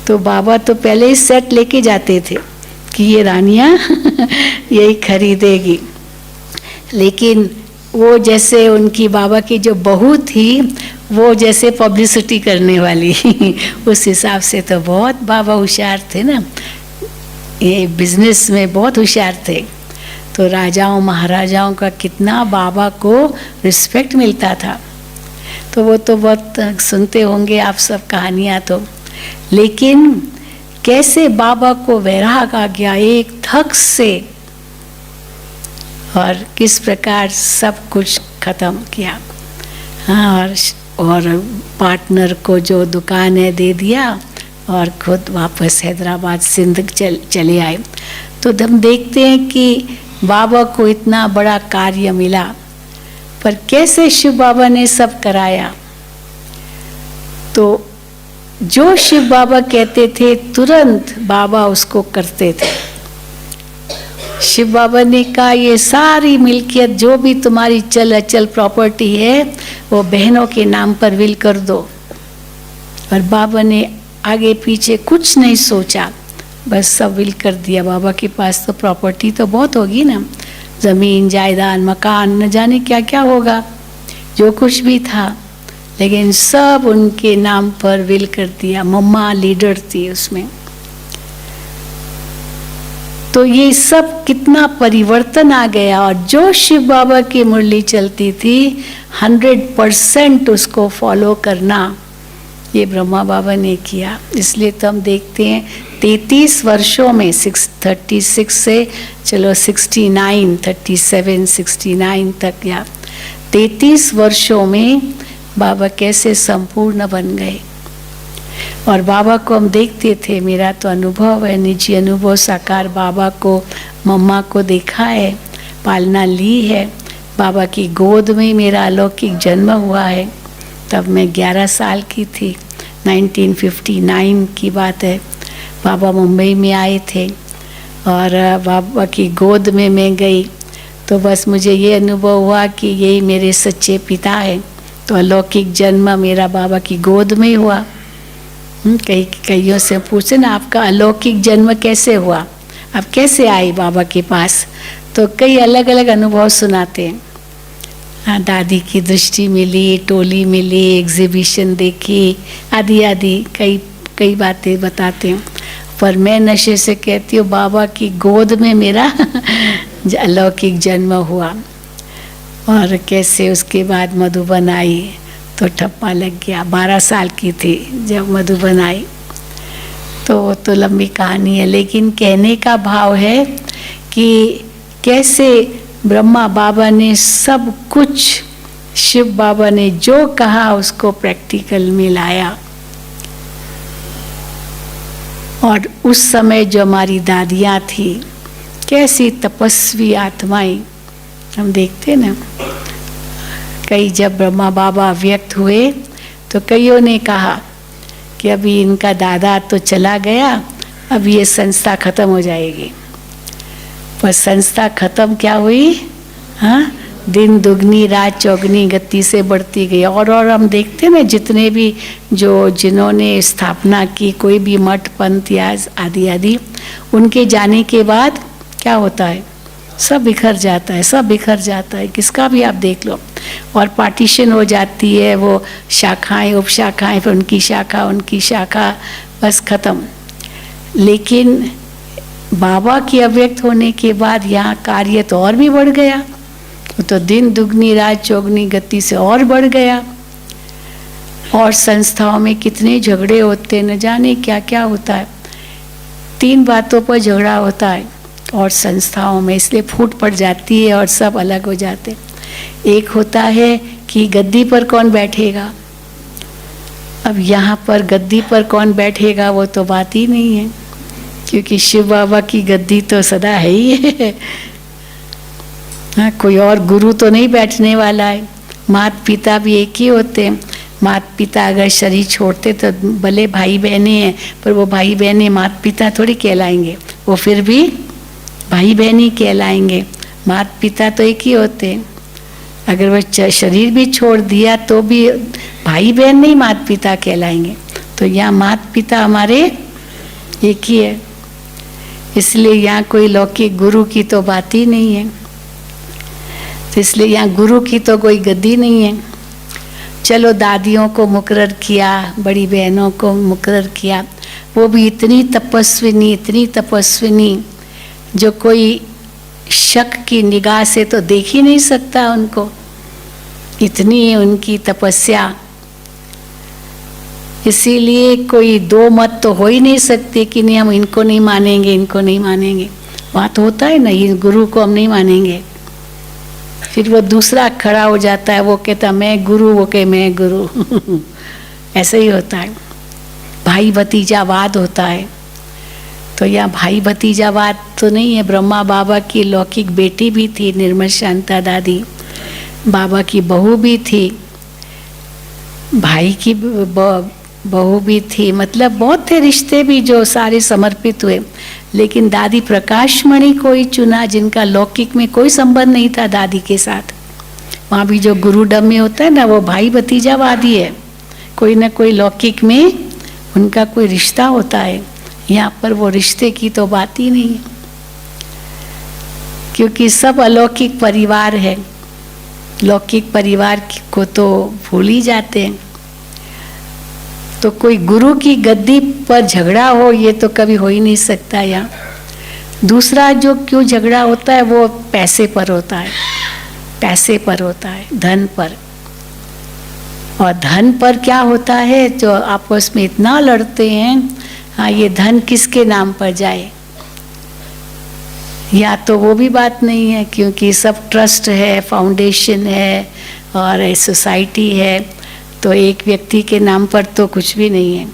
तो बाबा तो पहले ही सेट लेके जाते थे कि ये रानियाँ यही खरीदेगी। लेकिन वो जैसे उनकी बाबा की जो बहू थी, वो जैसे पब्लिसिटी करने वाली उस हिसाब से तो बहुत बाबा होशियार थे ना, ये बिजनेस में बहुत होशियार थे। तो राजाओं महाराजाओं का कितना बाबा को रिस्पेक्ट मिलता था। तो वो तो बहुत सुनते होंगे आप सब कहानियाँ तो। लेकिन कैसे बाबा को वैराग आ गया एक थक से, और किस प्रकार सब कुछ खत्म किया। हाँ, और पार्टनर को जो दुकान है दे दिया और खुद वापस हैदराबाद सिंध चले आए। तो हम देखते हैं कि बाबा को इतना बड़ा कार्य मिला, पर कैसे शिव बाबा ने सब कराया। तो जो शिव बाबा कहते थे तुरंत बाबा उसको करते थे। शिव बाबा ने कहा ये सारी मिल्कियत जो भी तुम्हारी चल अचल प्रॉपर्टी है वो बहनों के नाम पर विल कर दो। और बाबा ने आगे पीछे कुछ नहीं सोचा, बस सब विल कर दिया। बाबा के पास तो प्रॉपर्टी तो बहुत होगी ना, ज़मीन जायदाद मकान न जाने क्या क्या होगा, जो कुछ भी था, लेकिन सब उनके नाम पर विल कर दिया। मम्मा लीडर थी उसमें। तो ये सब कितना परिवर्तन आ गया। और जो शिव बाबा की मुरली चलती थी 100% उसको फॉलो करना ये ब्रह्मा बाबा ने किया। इसलिए तो हम देखते हैं 33 वर्षों में 36 से चलो 69 37 69 तक, या 33 वर्षों में बाबा कैसे संपूर्ण बन गए। और बाबा को हम देखते थे, मेरा तो अनुभव है, निजी अनुभव, साकार बाबा को मम्मा को देखा है, पालना ली है। बाबा की गोद में मेरा अलौकिक जन्म हुआ है। तब मैं 11 साल की थी, 1959 की बात है। बाबा मुंबई में आए थे और बाबा की गोद में मैं गई, तो बस मुझे ये अनुभव हुआ कि यही मेरे सच्चे पिता हैं। तो अलौकिक जन्म मेरा बाबा की गोद में हुआ। कईयों से पूछे ना आपका अलौकिक जन्म कैसे हुआ, आप कैसे आए बाबा के पास, तो कई अलग अलग अनुभव सुनाते हैं। हाँ, दादी की दृष्टि मिली, टोली मिली, एग्जीबिशन देखी, आदि आदि कई बातें बताते हैं। पर मैं नशे से कहती हूँ बाबा की गोद में मेरा अलौकिक जन्म हुआ। और कैसे उसके बाद मधुबन आई तो ठप्पा लग गया। 12 साल की थी जब मधुबन आई। तो लंबी कहानी है, लेकिन कहने का भाव है कि कैसे ब्रह्मा बाबा ने सब कुछ, शिव बाबा ने जो कहा उसको प्रैक्टिकल में लाया। और उस समय जो हमारी दादियाँ थी, कैसी तपस्वी आत्माएं हम देखते ना। कई जब ब्रह्मा बाबा व्यक्त हुए तो कईयों ने कहा कि अभी इनका दादा तो चला गया, अब ये संस्था खत्म हो जाएगी। पर संस्था खत्म क्या हुई, हाँ, दिन दुगनी रात चौगनी गति से बढ़ती गई। और हम देखते ना जितने भी जिन्होंने स्थापना की, कोई भी मठ पंथ या आदि आदि, उनके जाने के बाद क्या होता है, सब बिखर जाता है, सब बिखर जाता है। किसका भी आप देख लो, और पार्टीशन हो जाती है, वो शाखाएं उपशाखाएं, फिर उनकी शाखा, बस खत्म। लेकिन बाबा की अव्यक्त होने के बाद यहाँ कार्य तो और भी बढ़ गया, तो दिन दुगनी रात चौगनी गति से और बढ़ गया। और संस्थाओं में कितने झगड़े होते, न जाने क्या क्या होता है। 3 बातों पर झगड़ा होता है और संस्थाओं में, इसलिए फूट पड़ जाती है और सब अलग हो जाते हैं। एक होता है कि गद्दी पर कौन बैठेगा। अब यहाँ पर गद्दी पर कौन बैठेगा वो तो बात ही नहीं है, क्योंकि शिव बाबा की गद्दी तो सदा है ही है। हाँ, कोई और गुरु तो नहीं बैठने वाला है। माता पिता भी एक ही होते हैं। माता पिता अगर शरीर छोड़ते तो भले भाई बहनें हैं, पर वो भाई बहनें माता पिता थोड़ी कहलाएंगे, वो फिर भी भाई बहन ही कहलाएंगे। माता पिता तो एक ही होते हैं। अगर वो शरीर भी छोड़ दिया तो भी भाई बहन नहीं माता पिता कहलाएंगे। तो यहाँ माता पिता हमारे एक ही है, इसलिए यहाँ कोई लौकिक गुरु की तो बात ही नहीं है। तो इसलिए यहाँ गुरु की तो कोई गद्दी नहीं है। चलो दादियों को मुकर्रर किया, बड़ी बहनों को मुकर्रर किया, वो भी इतनी तपस्विनी जो कोई शक की निगाह से तो देख ही नहीं सकता उनको, इतनी उनकी तपस्या। इसीलिए कोई 2 मत तो हो ही नहीं सकते कि नहीं हम इनको नहीं मानेंगे, इनको नहीं मानेंगे। बात होता है ना, ये गुरु को हम नहीं मानेंगे, फिर वो दूसरा खड़ा हो जाता है, वो कहता मैं गुरु, वो कहे मैं गुरु। ऐसे ही होता है, भाई भतीजावाद होता है। तो यहाँ भाई भतीजावाद तो नहीं है। ब्रह्मा बाबा की लौकिक बेटी भी थी निर्मल शांता दादी, बाबा की बहू भी थी, भाई की बहू भी थी, मतलब बहुत थे रिश्ते भी जो सारे समर्पित हुए। लेकिन दादी प्रकाश मणि को ही चुना जिनका लौकिक में कोई संबंध नहीं था दादी के साथ। वहाँ भी जो गुरुडम में होता है ना, वो भाई भतीजावादी है, कोई ना कोई लौकिक में उनका कोई रिश्ता होता है। यहाँ पर वो रिश्ते की तो बात ही नहीं है, क्योंकि सब अलौकिक परिवार है। लौकिक परिवार को तो भूल ही जाते हैं। तो कोई गुरु की गद्दी पर झगड़ा हो, ये तो कभी हो ही नहीं सकता। यहाँ दूसरा जो क्यों झगड़ा होता है वो पैसे पर होता है, पैसे पर होता है, धन पर। और धन पर क्या होता है, जो आपस में इतना लड़ते हैं, हाँ ये धन किसके नाम पर जाए। या तो वो भी बात नहीं है, क्योंकि सब ट्रस्ट है, फाउंडेशन है और सोसाइटी है, तो एक व्यक्ति के नाम पर तो कुछ भी नहीं है।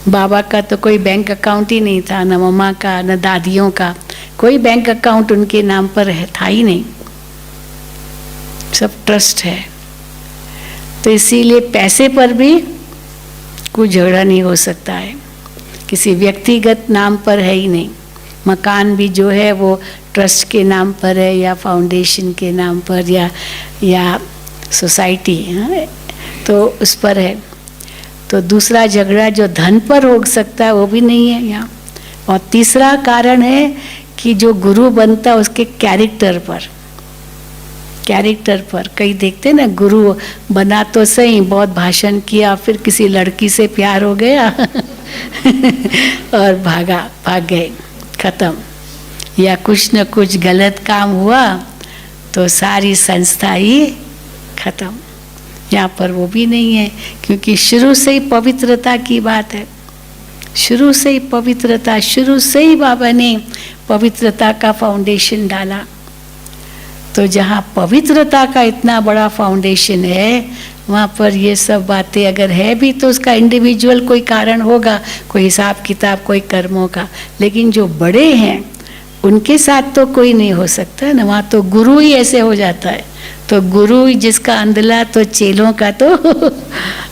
बाबा का तो कोई बैंक अकाउंट ही नहीं था, न मम्मा का न दादियों का, कोई बैंक अकाउंट उनके नाम पर था ही नहीं, सब ट्रस्ट है। तो इसीलिए पैसे पर भी कोई झगड़ा नहीं हो सकता है, किसी व्यक्तिगत नाम पर है ही नहीं। मकान भी जो है वो ट्रस्ट के नाम पर है या फाउंडेशन के नाम पर या सोसाइटी, तो उस पर है। तो दूसरा झगड़ा जो धन पर हो सकता है वो भी नहीं है यहाँ। और तीसरा कारण है कि जो गुरु बनता है उसके कैरेक्टर पर, कैरेक्टर पर। कई देखते ना, गुरु बना तो सही, बहुत भाषण किया, फिर किसी लड़की से प्यार हो गया और भाग गए, खत्म। या कुछ न कुछ गलत काम हुआ तो सारी संस्था ही खत्म। यहाँ पर वो भी नहीं है, क्योंकि शुरू से ही पवित्रता की बात है, शुरू से ही पवित्रता, शुरू से ही बाबा ने पवित्रता का फाउंडेशन डाला। तो जहाँ पवित्रता का इतना बड़ा फाउंडेशन है, वहाँ पर ये सब बातें अगर है भी तो उसका इंडिविजुअल कोई कारण होगा, कोई हिसाब किताब, कोई कर्मों का। लेकिन जो बड़े हैं उनके साथ तो कोई नहीं हो सकता ना, वहाँ तो गुरु ही ऐसे हो जाता है। तो गुरु जिसका अंधला तो चेलों का तो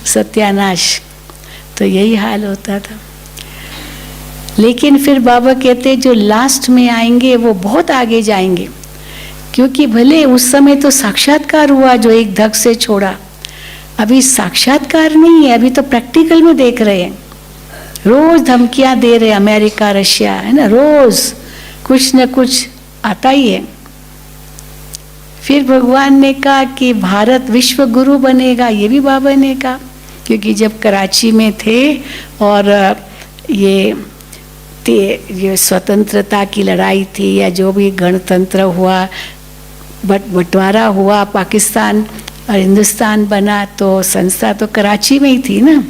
सत्यानाश। तो यही हाल होता था। लेकिन फिर बाबा कहते जो लास्ट में आएंगे वो बहुत आगे जाएंगे, क्योंकि भले उस समय तो साक्षात्कार हुआ जो एक धक से छोड़ा, अभी साक्षात्कार नहीं है, अभी तो प्रैक्टिकल में देख रहे हैं। रोज धमकियां दे रहे अमेरिका रशिया, है ना, रोज कुछ न कुछ आता ही है। फिर भगवान ने कहा कि भारत विश्व गुरु बनेगा, ये भी बाबा ने कहा, क्योंकि जब कराची में थे और ये स्वतंत्रता की लड़ाई थी या जो भी गणतंत्र हुआ, बंटवारा हुआ, पाकिस्तान और हिंदुस्तान बना, तो संस्था तो कराची में ही थी ना।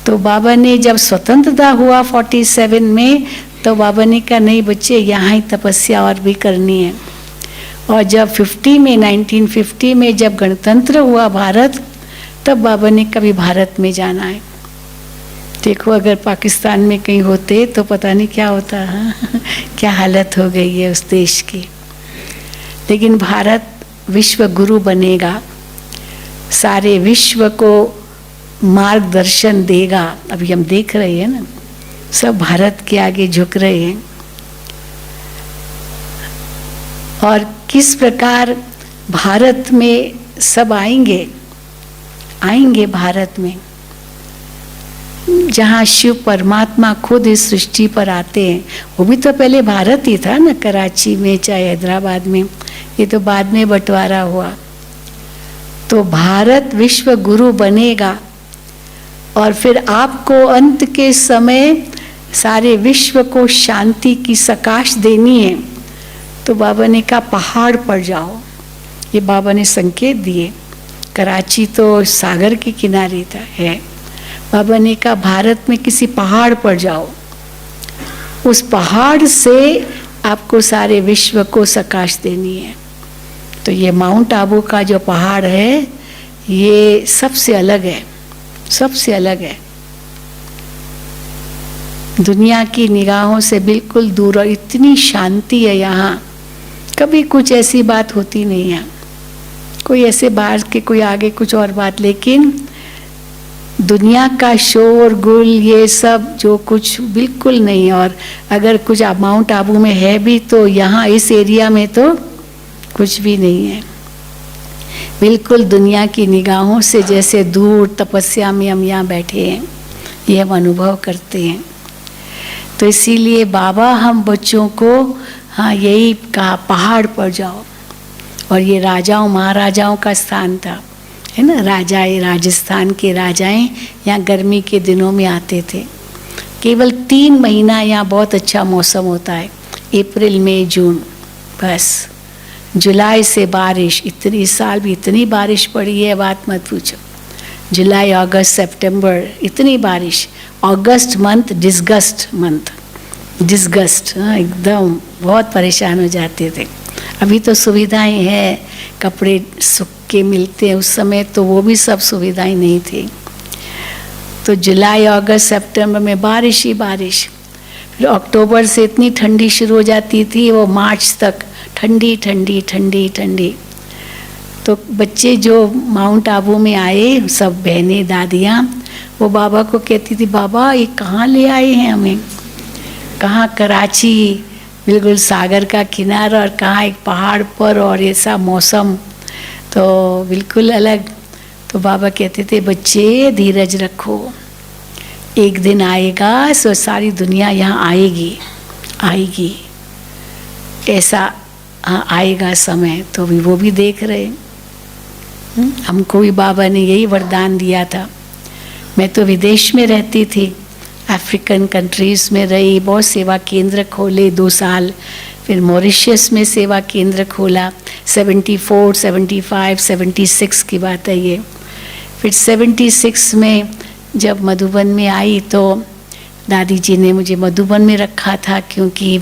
तो बाबा ने जब स्वतंत्रता हुआ 47 में, तो बाबा ने कहा नहीं बच्चे, यहाँ ही तपस्या और भी करनी है। और जब 1950 में जब गणतंत्र हुआ भारत, तब बाबा ने कभी भारत में जाना है। देखो अगर पाकिस्तान में कहीं होते तो पता नहीं क्या होता है, क्या हालत हो गई है उस देश की। लेकिन भारत विश्व गुरु बनेगा, सारे विश्व को मार्गदर्शन देगा। अभी हम देख रहे हैं ना, सब भारत के आगे झुक रहे हैं। और किस प्रकार भारत में सब आएंगे भारत में, जहाँ शिव परमात्मा खुद इस सृष्टि पर आते हैं। वो भी तो पहले भारत ही था ना, कराची में चाहे हैदराबाद में, ये तो बाद में बंटवारा हुआ। तो भारत विश्व गुरु बनेगा और फिर आपको अंत के समय सारे विश्व को शांति की सकाश देनी है। तो बाबा ने कहा पहाड़ पर जाओ, ये बाबा ने संकेत दिए। कराची तो सागर के किनारे था है। बाबा ने कहा भारत में किसी पहाड़ पर जाओ, उस पहाड़ से आपको सारे विश्व को सकाश देनी है। तो ये माउंट आबू का जो पहाड़ है ये सबसे अलग है, सबसे अलग है, दुनिया की निगाहों से बिल्कुल दूर, और इतनी शांति है यहाँ, कभी कुछ ऐसी बात होती नहीं है, कोई ऐसे बाहर के कोई आगे कुछ और बात, लेकिन दुनिया का शोर गुल ये सब जो कुछ बिल्कुल नहीं। और अगर कुछ माउंट आबू में है भी तो यहाँ इस एरिया में तो कुछ भी नहीं है, बिल्कुल दुनिया की निगाहों से जैसे दूर तपस्या में हम यहाँ बैठे हैं, ये हम अनुभव करते हैं। तो इसीलिए बाबा हम बच्चों को हाँ यही कहा, पहाड़ पर जाओ। और ये राजाओं महाराजाओं का स्थान था, है ना, राजाएं, राजस्थान के राजाएं यहाँ गर्मी के दिनों में आते थे। केवल 3 महीना यहाँ बहुत अच्छा मौसम होता है, अप्रैल मई जून, बस। जुलाई से बारिश, इतनी, इस साल भी इतनी बारिश पड़ी है बात मत पूछो। जुलाई अगस्त सितंबर इतनी बारिश, अगस्त मंथ डिस्गस्ट मंथ, डिस्गस्ट, हाँ एकदम बहुत परेशान हो जाते थे। अभी तो सुविधाएं हैं, कपड़े सूख के मिलते हैं, उस समय तो वो भी सब सुविधाएं नहीं थी। तो जुलाई अगस्त सितंबर में बारिश ही बारिश, फिर अक्टूबर से इतनी ठंडी शुरू हो जाती थी, वो मार्च तक ठंडी ठंडी ठंडी ठंडी। तो बच्चे जो माउंट आबू में आए, सब बहनें दादियाँ, वो बाबा को कहती थी, बाबा ये कहाँ ले आए हैं हमें, कहाँ कराची बिल्कुल सागर का किनारा, और कहाँ एक पहाड़ पर, और ऐसा मौसम तो बिल्कुल अलग। तो बाबा कहते थे, बच्चे धीरज रखो, एक दिन आएगा सो सारी दुनिया यहाँ आएगी, आएगी, ऐसा आएगा समय। तो भी वो भी देख रहे, हमको भी बाबा ने यही वरदान दिया था। मैं तो विदेश में रहती थी, अफ्रीकन कंट्रीज़ में रही, बहुत सेवा केंद्र खोले 2 साल, फिर मॉरिशस में सेवा केंद्र खोला, 74, 75, 76 की बात है ये। फिर 76 में जब मधुबन में आई तो दादी जी ने मुझे मधुबन में रखा था, क्योंकि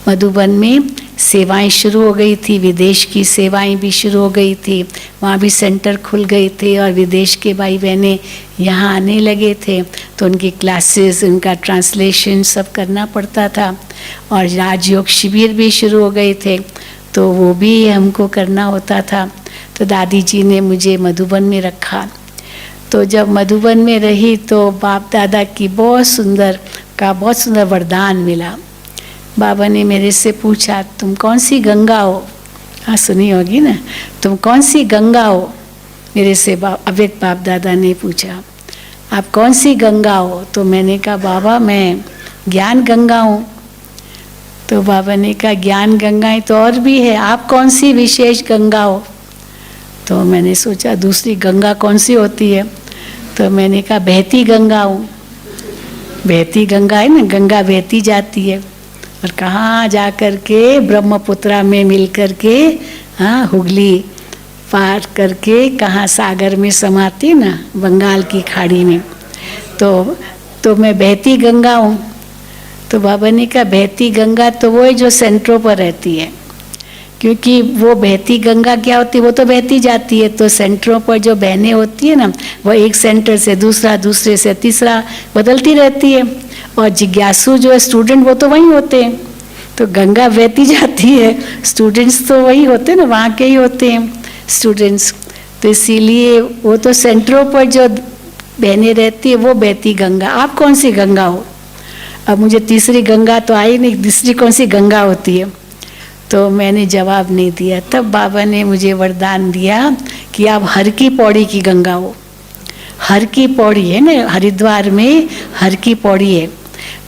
मधुबन में सेवाएं शुरू हो गई थी, विदेश की सेवाएं भी शुरू हो गई थी, वहाँ भी सेंटर खुल गए थे, और विदेश के भाई बहनें यहाँ आने लगे थे, तो उनकी क्लासेस, उनका ट्रांसलेशन सब करना पड़ता था। और राजयोग शिविर भी शुरू हो गए थे, तो वो भी हमको करना होता था। तो दादी जी ने मुझे मधुबन में रखा। तो जब मधुबन में रही तो बाप दादा की बहुत सुंदर वरदान मिला। बाबा ने मेरे से पूछा, तुम कौन सी गंगा हो? हाँ सुनी होगी ना, तुम कौन सी गंगा हो? मेरे से अव्यक्त बाप दादा ने पूछा, आप कौन सी गंगा हो? तो मैंने कहा, बाबा मैं ज्ञान गंगा हूँ। तो बाबा ने कहा, ज्ञान गंगाएं तो और भी है, आप कौन सी विशेष गंगा हो? तो मैंने सोचा दूसरी गंगा कौन सी होती है, तो मैंने कहा बहती गंगा हूँ। बहती गंगा है ना, गंगा बहती जाती है, और कहाँ जा कर के ब्रह्मपुत्रा में मिल कर के, हाँ हुगली पार करके कहाँ सागर में समाती ना, बंगाल की खाड़ी में। तो मैं बहती गंगा हूँ। तो बाबा ने कहा बहती गंगा तो वो है जो सेंटरों पर रहती है, क्योंकि वो बहती गंगा क्या होती है, वो तो बहती जाती है, तो सेंटरों पर जो बहनें होती है ना, वो एक सेंटर से दूसरा, दूसरे से तीसरा बदलती रहती है। और जिज्ञासु जो है स्टूडेंट, वो तो वहीं होते हैं, तो गंगा बहती जाती है, स्टूडेंट्स तो वही होते हैं ना, वहाँ के ही होते हैं स्टूडेंट्स। तो इसीलिए वो तो सेंटरों पर जो बहनें रहती है वो बहती गंगा। आप कौन सी गंगा हो? अब मुझे तीसरी गंगा तो आई नहीं, तीसरी कौन सी गंगा होती है? तो मैंने जवाब नहीं दिया। तब बाबा ने मुझे वरदान दिया कि आप हर की पौड़ी की गंगा हो। हर की पौड़ी है ना, हरिद्वार में हर की पौड़ी है,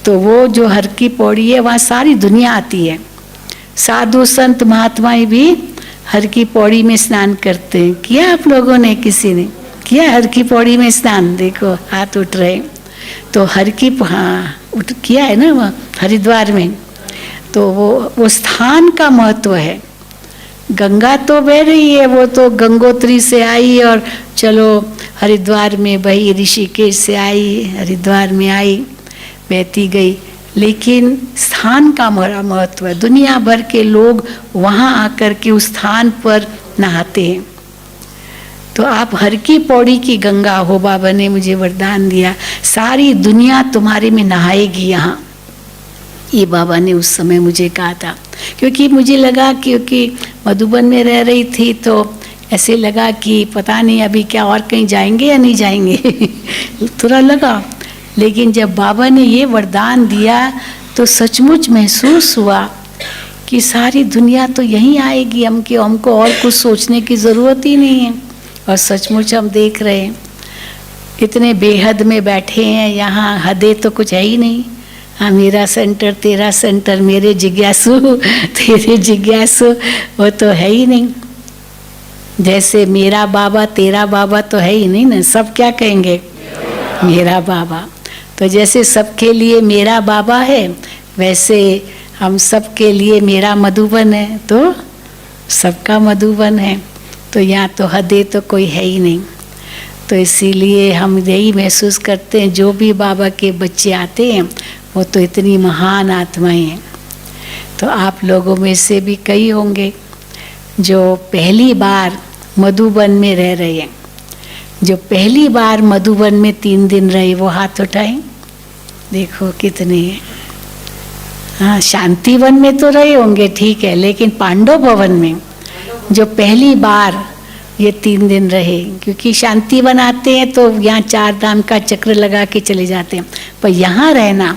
तो वो जो हर की पौड़ी है वहाँ सारी दुनिया आती है, साधु संत महात्माएं भी हर की पौड़ी में स्नान करते हैं। किया आप लोगों ने, किसी ने किया हर की पौड़ी में स्नान? देखो हाथ उठ रहे। तो हर की, हाँ किया है ना वहाँ हरिद्वार में। तो वो स्थान का महत्व है। गंगा तो बह रही है, वो तो गंगोत्री से आई और चलो हरिद्वार में बही, ऋषिकेश से आई हरिद्वार में आई, बहती गई। लेकिन स्थान का बड़ा महत्व है। दुनिया भर के लोग वहाँ आकर के उस स्थान पर नहाते हैं। तो आप हर की पौड़ी की गंगा हो, बाबा ने मुझे वरदान दिया, सारी दुनिया तुम्हारे में नहाएगी यहाँ, ये बाबा ने उस समय मुझे कहा था। क्योंकि मुझे लगा, क्योंकि मधुबन में रह रही थी तो ऐसे लगा कि पता नहीं अभी क्या और कहीं जाएंगे या नहीं जाएंगे थोड़ा लगा। लेकिन जब बाबा ने ये वरदान दिया तो सचमुच महसूस हुआ कि सारी दुनिया तो यहीं आएगी, हमको और कुछ सोचने की ज़रूरत ही नहीं है। और सचमुच हम देख रहे हैं, इतने बेहद में बैठे हैं यहाँ, हदें तो कुछ है ही नहीं। हाँ, मेरा सेंटर तेरा सेंटर, मेरे जिज्ञासु तेरे जिज्ञासु, वो तो है ही नहीं। जैसे मेरा बाबा तेरा बाबा तो है ही नहीं ना, सब क्या कहेंगे, मेरा बाबा। तो जैसे सबके लिए मेरा बाबा है, वैसे हम सबके लिए मेरा मधुबन है, तो सबका मधुबन है। तो यहाँ तो हदें तो कोई है ही नहीं। तो इसीलिए हम यही महसूस करते हैं, जो भी बाबा के बच्चे आते हैं वो तो इतनी महान आत्माएं हैं। तो आप लोगों में से भी कई होंगे जो पहली बार मधुबन में रह रहे हैं। जो पहली बार मधुबन में 3 दिन रहे वो हाथ उठाएं। देखो कितने हैं। हाँ, शांतिवन में तो रहे होंगे, ठीक है, लेकिन पांडव भवन में जो पहली बार ये 3 दिन रहे, क्योंकि शांतिवन आते हैं तो यहाँ 4 धाम का चक्र लगा के चले जाते हैं, पर यहाँ रहना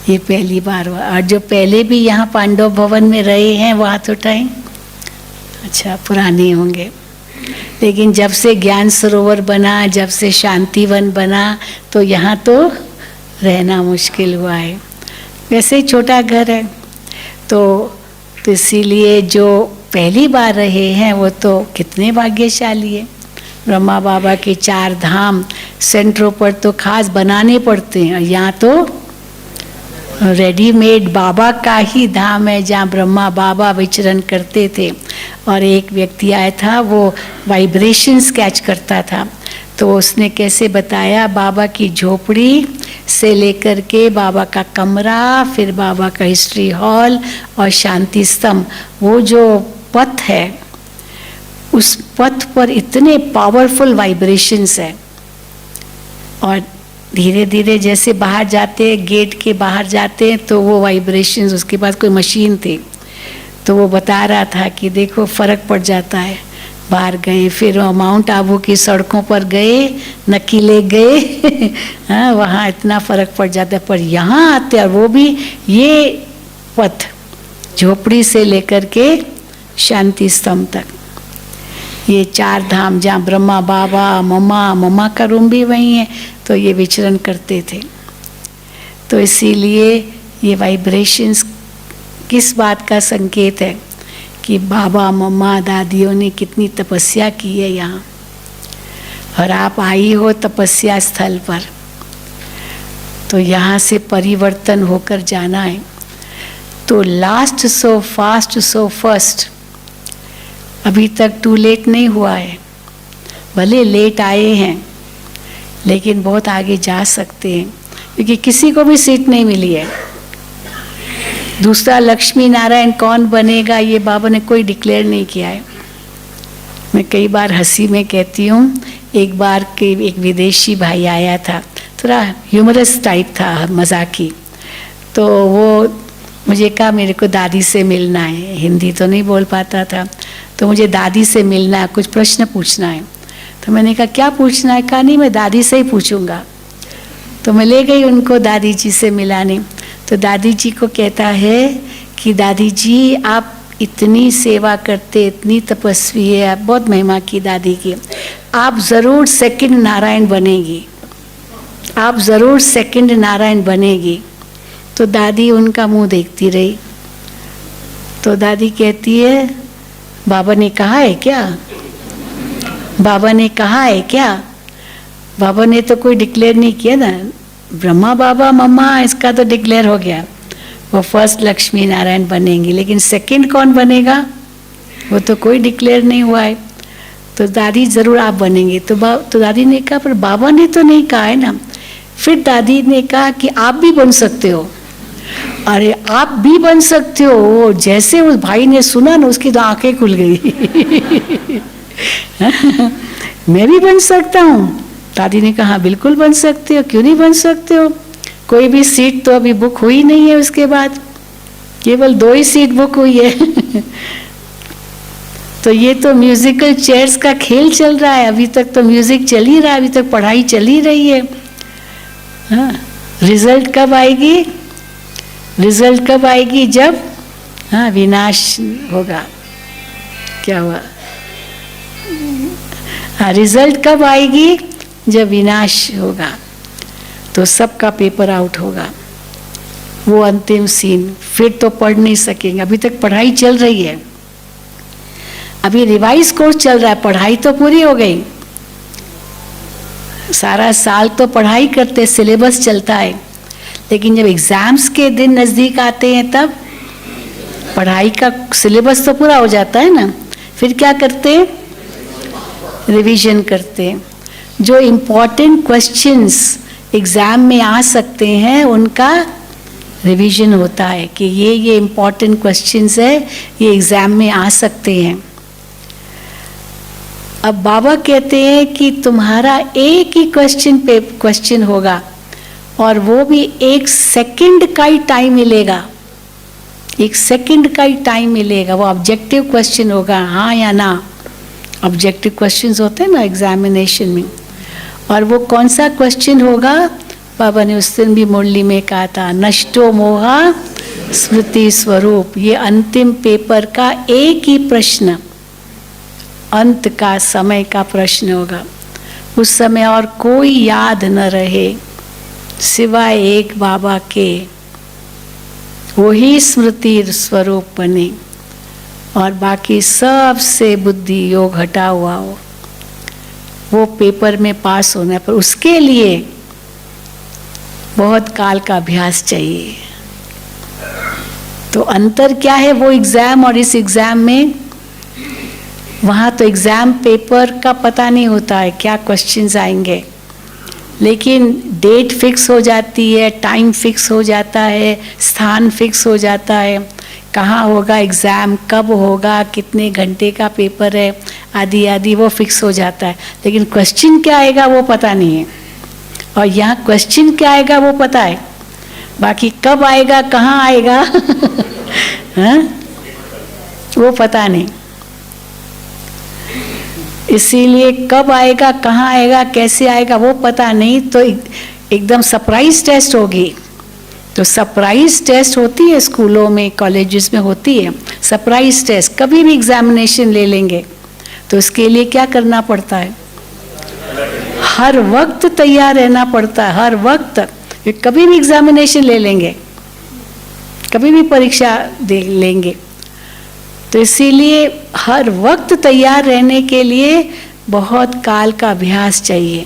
ये पहली बार हुआ। और जो पहले भी यहाँ पांडव भवन में रहे हैं वो हाथ उठाएं। अच्छा, पुराने होंगे, लेकिन जब से ज्ञान सरोवर बना, जब से शांतिवन बना, तो यहाँ तो रहना मुश्किल हुआ है। वैसे छोटा घर है, तो इसीलिए जो पहली बार रहे हैं वो तो कितने भाग्यशाली है। ब्रह्मा बाबा के 4 धाम सेंटरों पर तो खास बनाने पड़ते हैं, और यहाँ तो रेडीमेड बाबा का ही धाम है जहाँ ब्रह्मा बाबा विचरण करते थे। और एक व्यक्ति आया था, वो वाइब्रेशंस कैच करता था, तो उसने कैसे बताया, बाबा की झोपड़ी से लेकर के बाबा का कमरा, फिर बाबा का हिस्ट्री हॉल और शांति स्तंभ, वो जो पथ है उस पथ पर इतने पावरफुल वाइब्रेशंस है। और धीरे धीरे जैसे बाहर जाते हैं, गेट के बाहर जाते हैं, तो वो वाइब्रेशंस, उसके पास कोई मशीन थी, तो वो बता रहा था कि देखो फर्क पड़ जाता है। बाहर गए, फिर माउंट आबू की सड़कों पर गए, नकीले गए हाँ, वहाँ इतना फर्क पड़ जाता है। पर यहाँ आते हैं, वो भी ये पथ झोपड़ी से लेकर के शांति स्तंभ तक, ये 4 धाम जहाँ ब्रह्मा बाबा, मम्मा का रूम भी वहीं है, तो ये विचरण करते थे। तो इसीलिए ये वाइब्रेशंस किस बात का संकेत है कि बाबा मम्मा दादियों ने कितनी तपस्या की है यहाँ, और आप आई हो तपस्या स्थल पर, तो यहाँ से परिवर्तन होकर जाना है। तो last so fast so first, अभी तक टू लेट नहीं हुआ है। भले लेट आए हैं, लेकिन बहुत आगे जा सकते हैं, क्योंकि किसी को भी सीट नहीं मिली है। दूसरा लक्ष्मी नारायण कौन बनेगा ये बाबा ने कोई डिक्लेयर नहीं किया है। मैं कई बार हंसी में कहती हूँ, एक बार के एक विदेशी भाई आया था, थोड़ा ह्यूमरस टाइप था, मजाकी, तो वो मुझे कहा मेरे को दादी से मिलना है। हिंदी तो नहीं बोल पाता था, तो मुझे दादी से मिलना है, कुछ प्रश्न पूछना है। तो मैंने कहा क्या पूछना है? कहा नहीं, मैं दादी से ही पूछूंगा। तो मैं ले गई उनको दादी जी से मिलाने। तो दादी जी को कहता है कि दादी जी आप इतनी सेवा करते, इतनी तपस्वी है, आप बहुत महिमा की दादी की, आप ज़रूर सेकंड नारायण बनेगी, आप ज़रूर सेकंड नारायण बनेगी। तो दादी उनका मुंह देखती रही। तो दादी कहती है बाबा ने कहा है क्या? बाबा ने कहा है क्या? बाबा ने तो कोई डिक्लेयर नहीं किया ना। ब्रह्मा बाबा मम्मा इसका तो डिक्लेयर हो गया, वो फर्स्ट लक्ष्मी नारायण बनेंगी, लेकिन सेकंड कौन बनेगा वो तो कोई डिक्लेयर नहीं हुआ है। तो दादी ज़रूर आप बनेंगे। तो दादी ने कहा पर बाबा ने तो नहीं कहा है ना। फिर दादी ने कहा कि आप भी बन सकते हो। अरे आप भी बन सकते हो। वो जैसे उस भाई ने सुना ना, उसकी तो आंखें खुल गई। मैं भी बन सकता हूँ। दादी ने कहा बिल्कुल बन सकते हो, क्यों नहीं बन सकते हो। कोई भी सीट तो अभी बुक हुई नहीं है, उसके बाद केवल 2 ही सीट बुक हुई है। तो ये तो म्यूजिकल चेयर्स का खेल चल रहा है। अभी तक तो म्यूजिक चल ही रहा है, अभी तक पढ़ाई चल ही रही है। हाँ, रिजल्ट कब आएगी? रिजल्ट कब आएगी? जब हाँ विनाश होगा। क्या हुआ? हाँ, रिजल्ट कब आएगी? जब विनाश होगा, तो सबका पेपर आउट होगा। वो अंतिम सीन, फिर तो पढ़ नहीं सकेंगे। अभी तक पढ़ाई चल रही है, अभी रिवाइज कोर्स चल रहा है, पढ़ाई तो पूरी हो गई। सारा साल तो पढ़ाई करते, सिलेबस चलता है, लेकिन जब एग्जाम्स के दिन नज़दीक आते हैं तब पढ़ाई का सिलेबस तो पूरा हो जाता है ना। फिर क्या करते हैं? रिवीजन करते हैं। जो इम्पोर्टेंट क्वेश्चंस एग्ज़ाम में आ सकते हैं उनका रिवीजन होता है कि ये इम्पोर्टेंट क्वेश्चंस है, ये एग्ज़ाम में आ सकते हैं। अब बाबा कहते हैं कि तुम्हारा एक ही क्वेश्चन होगा, और वो भी 1 सेकंड का ही टाइम मिलेगा। 1 सेकंड का ही टाइम मिलेगा। वो ऑब्जेक्टिव क्वेश्चन होगा, हाँ या ना। ऑब्जेक्टिव क्वेश्चंस होते हैं ना एग्जामिनेशन में। और वो कौन सा क्वेश्चन होगा? बाबा ने उस दिन भी मुरली में कहा था, नष्टो मोहा स्मृति स्वरूप। ये अंतिम पेपर का एक ही प्रश्न, अंत का समय का प्रश्न होगा। उस समय और कोई याद न रहे सिवाय एक बाबा के, वही स्मृति स्वरूप बने, और बाकी सब से बुद्धि योग हटा हुआ हो। वो पेपर में पास होना है, पर उसके लिए बहुत काल का अभ्यास चाहिए। तो अंतर क्या है वो एग्जाम और इस एग्जाम में? वहाँ तो एग्जाम पेपर का पता नहीं होता है क्या क्वेश्चंस आएंगे, लेकिन डेट फिक्स हो जाती है, टाइम फिक्स हो जाता है, स्थान फिक्स हो जाता है, कहाँ होगा एग्ज़ाम, कब होगा, कितने घंटे का पेपर है, आदि आदि वो फिक्स हो जाता है। लेकिन क्वेश्चन क्या आएगा वो पता नहीं है, और यहाँ क्वेश्चन क्या आएगा वो पता है, बाकी कब आएगा, कहाँ आएगा हाँ? वो पता नहीं। इसीलिए कब आएगा, कहाँ आएगा, कैसे आएगा वो पता नहीं, तो एकदम सरप्राइज टेस्ट होगी। तो सरप्राइज टेस्ट होती है स्कूलों में, कॉलेजेस में होती है सरप्राइज टेस्ट। कभी भी एग्जामिनेशन ले लेंगे तो इसके लिए क्या करना पड़ता है? हर वक्त तैयार रहना पड़ता है, हर वक्त। कभी भी एग्जामिनेशन ले लेंगे, कभी भी परीक्षा दे लेंगे, तो इसीलिए हर वक्त तैयार रहने के लिए बहुत काल का अभ्यास चाहिए।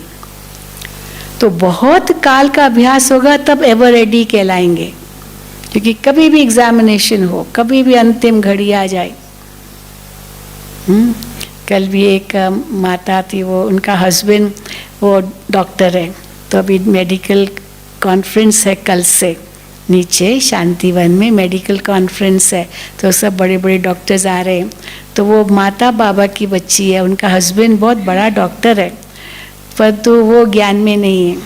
तो बहुत काल का अभ्यास होगा तब एवर रेडी कहलाएंगे, क्योंकि कभी भी एग्जामिनेशन हो, कभी भी अंतिम घड़ी आ जाए। कल भी एक माता थी, वो उनका हस्बैंड वो डॉक्टर है, तो अभी मेडिकल कॉन्फ्रेंस है कल से, नीचे शांतिवन में मेडिकल कॉन्फ्रेंस है, तो सब बड़े बड़े डॉक्टर्स आ रहे हैं। तो वो माता बाबा की बच्ची है, उनका हस्बैंड बहुत बड़ा डॉक्टर है, परंतु वो ज्ञान में नहीं है।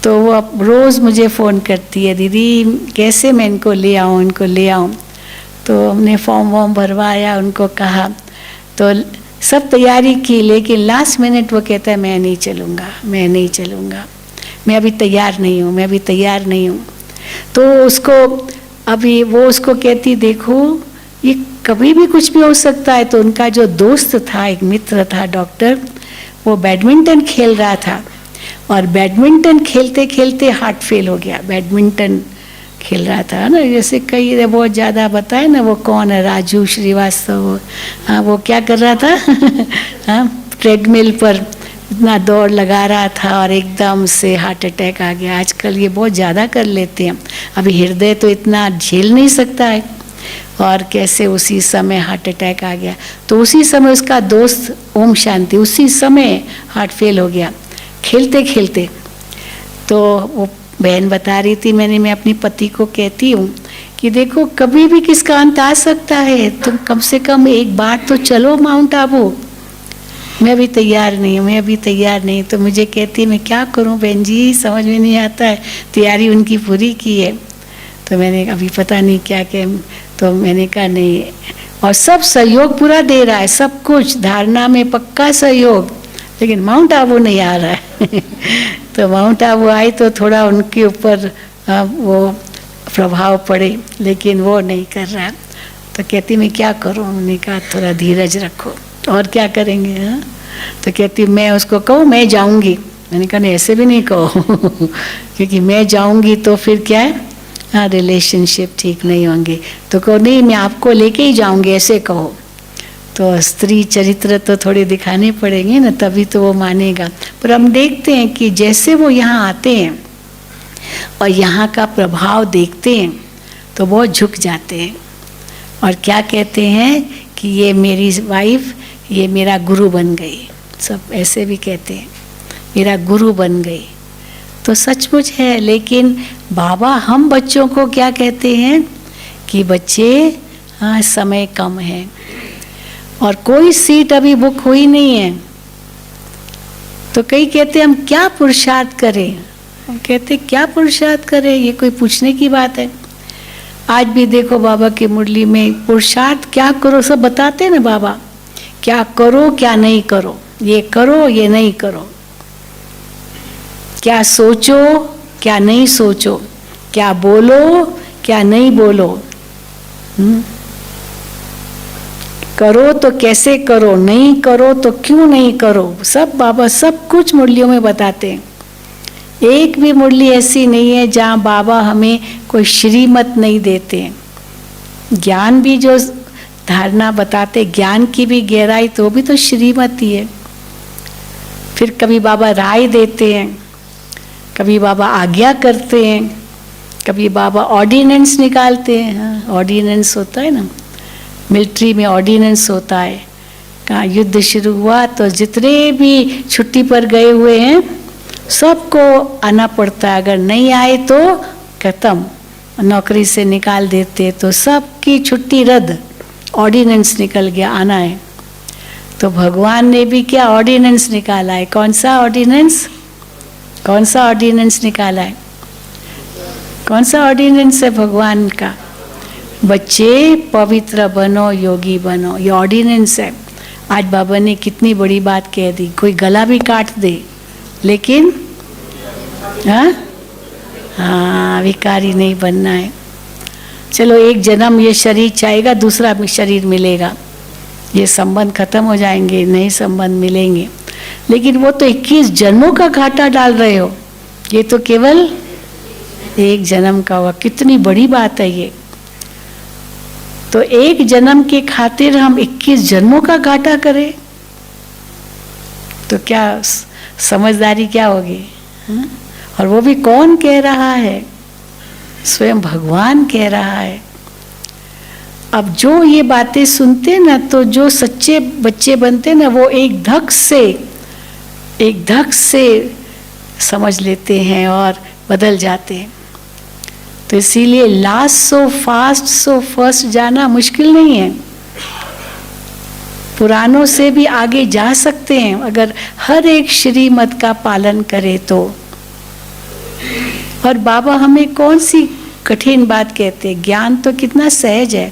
तो वो अब रोज़ मुझे फ़ोन करती है, दीदी कैसे मैं इनको ले आऊँ, इनको ले आऊँ। तो हमने फॉर्म वॉर्म भरवाया, उनको कहा, तो सब तैयारी की, लेकिन लास्ट मिनट वो कहता है मैं नहीं चलूँगा, मैं नहीं चलूँगा, मैं अभी तैयार नहीं हूँ, मैं अभी तैयार नहीं हूँ। तो उसको अभी वो उसको कहती, देखो ये कभी भी कुछ भी हो सकता है। तो उनका जो दोस्त था, एक मित्र था डॉक्टर, वो बैडमिंटन खेल रहा था, और बैडमिंटन खेलते खेलते हार्ट फेल हो गया। बैडमिंटन खेल रहा था ना, जैसे कई बहुत ज़्यादा बताए ना, वो कौन है, राजू श्रीवास्तव, हाँ, वो क्या कर रहा था हाँ, ट्रेडमिल पर इतना दौड़ लगा रहा था और एकदम से हार्ट अटैक आ गया। आजकल ये बहुत ज़्यादा कर लेते हैं, अभी हृदय तो इतना झेल नहीं सकता है, और कैसे उसी समय हार्ट अटैक आ गया। तो उसी समय उसका दोस्त ओम शांति उसी समय हार्ट फेल हो गया खेलते खेलते। तो वो बहन बता रही थी, मैं अपने पति को कहती हूँ कि देखो कभी भी किसका अंत आ सकता है, तुम कम से कम एक बार तो चलो माउंट आबू। मैं अभी तैयार नहीं हूँ, मैं अभी तैयार नहीं। तो मुझे कहती है मैं क्या करूँ बहन जी, समझ में नहीं आता है। तैयारी उनकी पूरी की है, तो मैंने अभी पता नहीं क्या तो मैंने कहा नहीं। और सब सहयोग पूरा दे रहा है, सब कुछ धारणा में पक्का सहयोग, लेकिन माउंट आबू नहीं आ रहा है। तो माउंट आबू आई तो थोड़ा उनके ऊपर वो प्रभाव पड़े, लेकिन वो नहीं कर रहा। तो कहती मैं क्या करूँ, उन्होंने कहा थोड़ा धीरज रखो, और क्या करेंगे। हाँ, तो कहती मैं उसको कहूँ मैं जाऊँगी। मैंने कहा नहीं ऐसे भी नहीं कहो क्योंकि मैं जाऊँगी तो फिर क्या है, हाँ रिलेशनशिप ठीक नहीं होंगे। तो कहो नहीं मैं आपको लेके ही जाऊँगी, ऐसे कहो। तो स्त्री चरित्र तो थोड़े दिखाने पड़ेंगे ना, तभी तो वो मानेगा। पर हम देखते हैं कि जैसे वो यहाँ आते हैं और यहाँ का प्रभाव देखते हैं तो बहुत झुक जाते हैं और क्या कहते हैं कि ये मेरी वाइफ, ये मेरा गुरु बन गई। सब ऐसे भी कहते हैं मेरा गुरु बन गई। तो सचमुच है, लेकिन बाबा हम बच्चों को क्या कहते हैं कि बच्चे हाँ समय कम है और कोई सीट अभी बुक हुई नहीं है। तो कई कहते हम क्या पुरुषार्थ करें, हम कहते क्या पुरुषार्थ करें, ये कोई पूछने की बात है। आज भी देखो बाबा की मुरली में पुरुषार्थ क्या करो सब बताते हैं ना बाबा, क्या करो क्या नहीं करो, ये करो ये नहीं करो, क्या सोचो क्या नहीं सोचो, क्या बोलो क्या नहीं बोलो, करो तो कैसे करो, नहीं करो तो क्यों नहीं करो, सब बाबा सब कुछ मुरलियों में बताते हैं। एक भी मुरली ऐसी नहीं है जहाँ बाबा हमें कोई श्रीमत नहीं देते हैं। ज्ञान भी जो धारणा बताते, ज्ञान की भी गहराई तो भी तो श्रीमत ही है। फिर कभी बाबा राय देते हैं, कभी बाबा आज्ञा करते हैं, कभी बाबा ऑर्डिनेंस निकालते हैं। हाँ, ऑर्डिनेंस होता है ना, मिलिट्री में ऑर्डिनेंस होता है। कहाँ युद्ध शुरू हुआ तो जितने भी छुट्टी पर गए हुए हैं सबको आना पड़ता है, अगर नहीं आए तो खत्म, नौकरी से निकाल देते। तो सबकी छुट्टी रद्द, ऑर्डिनेंस निकल गया, आना है। तो भगवान ने भी क्या ऑर्डिनेंस निकाला है, कौन सा ऑर्डिनेंस, कौन सा ऑर्डिनेंस निकाला है, कौन सा ऑर्डिनेंस है भगवान का, बच्चे पवित्र बनो योगी बनो, ये ऑर्डिनेंस है। आज बाबा ने कितनी बड़ी बात कह दी, कोई गला भी काट दे लेकिन हाँ विकारी नहीं बनना है। चलो एक जन्म ये शरीर चाहेगा, दूसरा शरीर मिलेगा, ये संबंध खत्म हो जाएंगे, नए संबंध मिलेंगे। लेकिन वो तो 21 जन्मों का घाटा डाल रहे हो, ये तो केवल एक जन्म का हुआ। कितनी बड़ी बात है ये। तो एक जन्म के खातिर हम 21 जन्मों का घाटा करें तो क्या समझदारी क्या होगी। हाँ? और वो भी कौन कह रहा है, स्वयं भगवान कह रहा है। अब जो ये बातें सुनते ना, तो जो सच्चे बच्चे बनते ना, वो एक धक से समझ लेते हैं और बदल जाते हैं। तो इसीलिए last so fast so first जाना मुश्किल नहीं है, पुरानों से भी आगे जा सकते हैं अगर हर एक श्रीमत का पालन करे तो। और बाबा हमें कौन सी कठिन बात कहते हैं, ज्ञान तो कितना सहज है।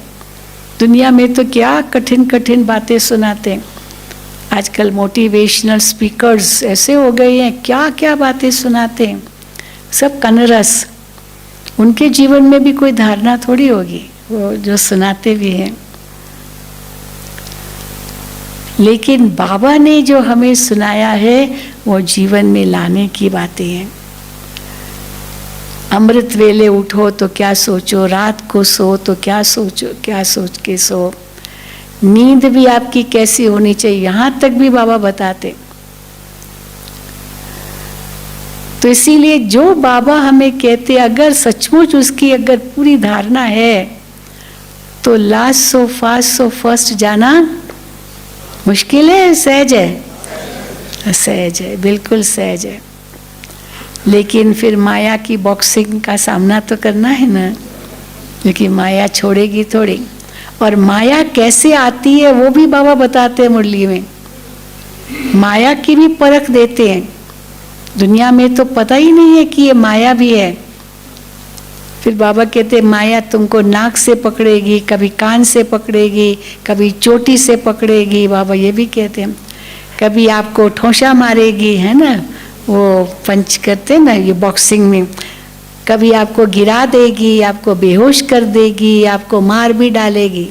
दुनिया में तो क्या कठिन कठिन बातें सुनाते हैं। आजकल मोटिवेशनल स्पीकर्स ऐसे हो गए हैं, क्या क्या बातें सुनाते हैं, सब कनरस। उनके जीवन में भी कोई धारणा थोड़ी होगी, वो जो सुनाते भी हैं। लेकिन बाबा ने जो हमें सुनाया है वो जीवन में लाने की बातें हैं। अमृत वेले उठो तो क्या सोचो, रात को सो तो क्या सोचो, क्या सोच के सो, नींद भी आपकी कैसी होनी चाहिए, यहाँ तक भी बाबा बताते। तो इसीलिए जो बाबा हमें कहते, अगर सचमुच उसकी अगर पूरी धारणा है तो last so fast so first जाना मुश्किल है, सहज है, सहज है, बिल्कुल सहज है। लेकिन फिर माया की बॉक्सिंग का सामना तो करना है ना, क्योंकि माया छोड़ेगी थोड़ी। और माया कैसे आती है वो भी बाबा बताते हैं मुरली में, माया की भी परख देते हैं। दुनिया में तो पता ही नहीं है कि ये माया भी है। फिर बाबा कहते हैं माया तुमको नाक से पकड़ेगी, कभी कान से पकड़ेगी, कभी चोटी से पकड़ेगी, बाबा ये भी कहते हैं। कभी आपको ठोसा मारेगी, है ना, वो पंच करते हैं ना ये बॉक्सिंग में। कभी आपको गिरा देगी, आपको बेहोश कर देगी, आपको मार भी डालेगी,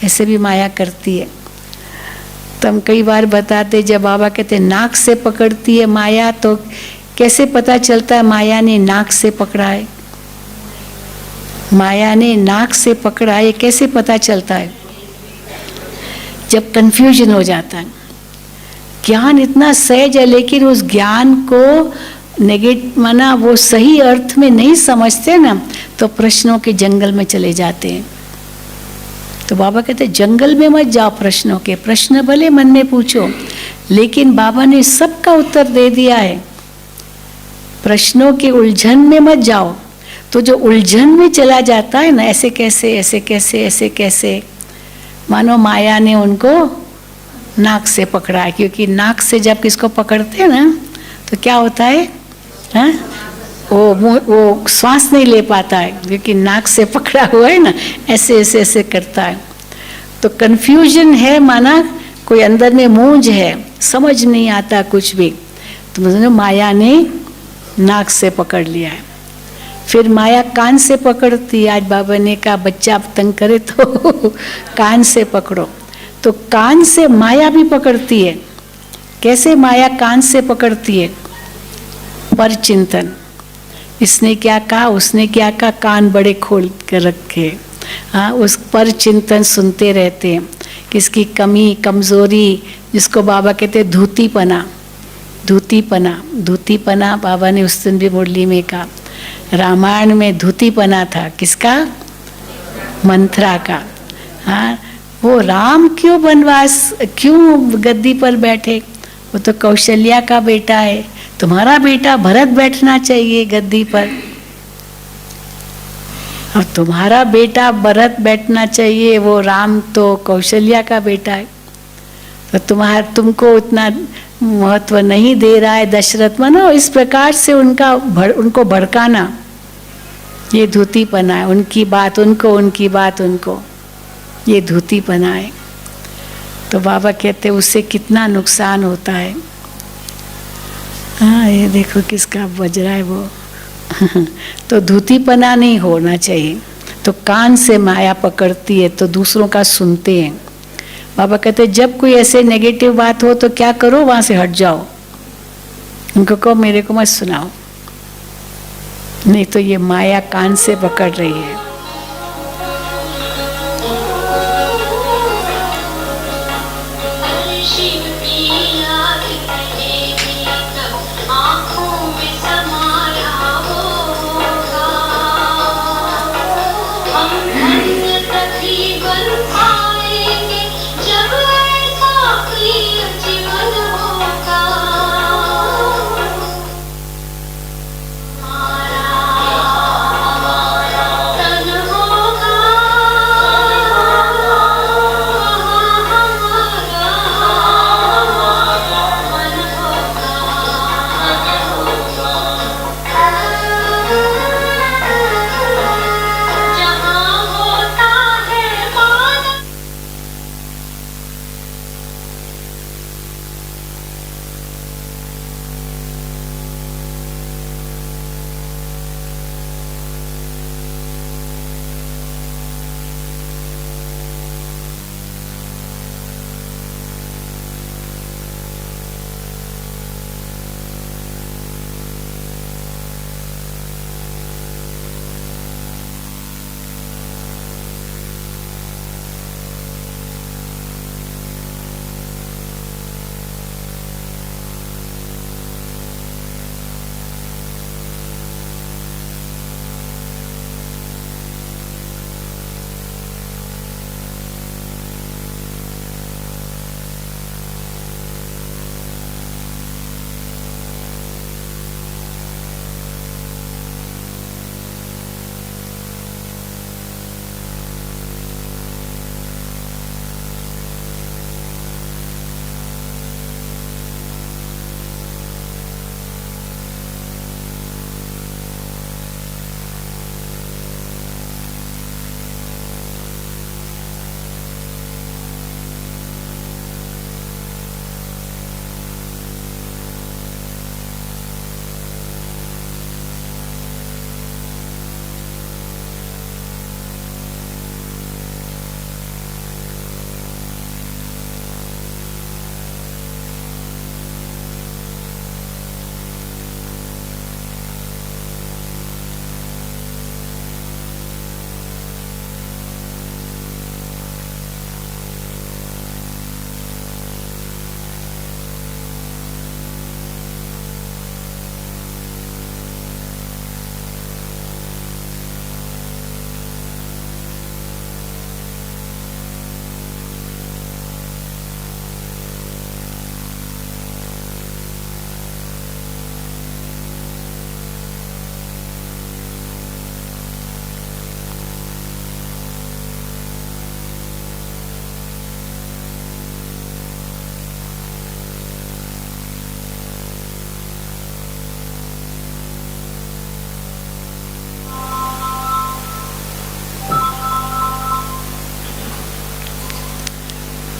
ऐसे भी माया करती है। तो हम कई बार बताते, जब बाबा कहते नाक से पकड़ती है माया, तो कैसे पता चलता है माया ने नाक से पकड़ा है? माया ने नाक से पकड़ा है, कैसे पता चलता है? जब कंफ्यूजन हो जाता है। ज्ञान इतना सहज है, लेकिन उस ज्ञान को नेगेटिव माना वो सही अर्थ में नहीं समझते ना, तो प्रश्नों के जंगल में चले जाते हैं। तो बाबा कहते जंगल में मत जाओ प्रश्नों के, प्रश्न भले मन में पूछो, लेकिन बाबा ने सबका उत्तर दे दिया है। प्रश्नों के उलझन में मत जाओ। तो जो उलझन में चला जाता है ना, ऐसे कैसे, ऐसे कैसे, ऐसे कैसे, मानो माया ने उनको नाक से पकड़ा है। क्योंकि नाक से जब किसको पकड़ते हैं ना, तो क्या होता है, हाँ? वो श्वास नहीं ले पाता है, क्योंकि नाक से पकड़ा हुआ है ना, ऐसे ऐसे ऐसे करता है। तो कंफ्यूजन है, माना कोई अंदर में मूंझ है, समझ नहीं आता कुछ भी, तो मतलब माया ने नाक से पकड़ लिया है। फिर माया कान से पकड़ती है। आज बाबा ने कहा बच्चा तंग करे तो कान से पकड़ो, तो कान से माया भी पकड़ती है। कैसे माया कान से पकड़ती है? पर चिंतन, इसने क्या कहा, उसने क्या कहा, कान बड़े खोल कर रखे, हाँ, उस पर चिंतन सुनते रहते हैं। किसकी कमी कमजोरी, जिसको बाबा कहते हैं धूतीपना, धूतीपना, धूतीपना बाबा ने उस दिन भी मुरली में कहा। रामायण में धूतीपना था, किसका? मंथरा का। हाँ, वो राम क्यों वनवास, क्यों गद्दी पर बैठे? वो तो कौशल्या का बेटा है, तुम्हारा बेटा भरत बैठना चाहिए गद्दी पर, और तुम्हारा बेटा भरत बैठना चाहिए, वो राम तो कौशल्या का बेटा है, तो तुमको उतना महत्व नहीं दे रहा है दशरथ। मानो इस प्रकार से उनको भड़काना, ये धूतीपना है। उनकी बात उनको, उनकी बात उनको, ये धूतीपना है। तो बाबा कहते उससे कितना नुकसान होता है। हाँ, ये देखो किसका बज रहा है वो तो धूतीपना नहीं होना चाहिए। तो कान से माया पकड़ती है, तो दूसरों का सुनते हैं। बाबा कहते जब कोई ऐसे नेगेटिव बात हो तो क्या करो, वहां से हट जाओ, उनको कहो मेरे को मत सुनाओ, नहीं तो ये माया कान से पकड़ रही है।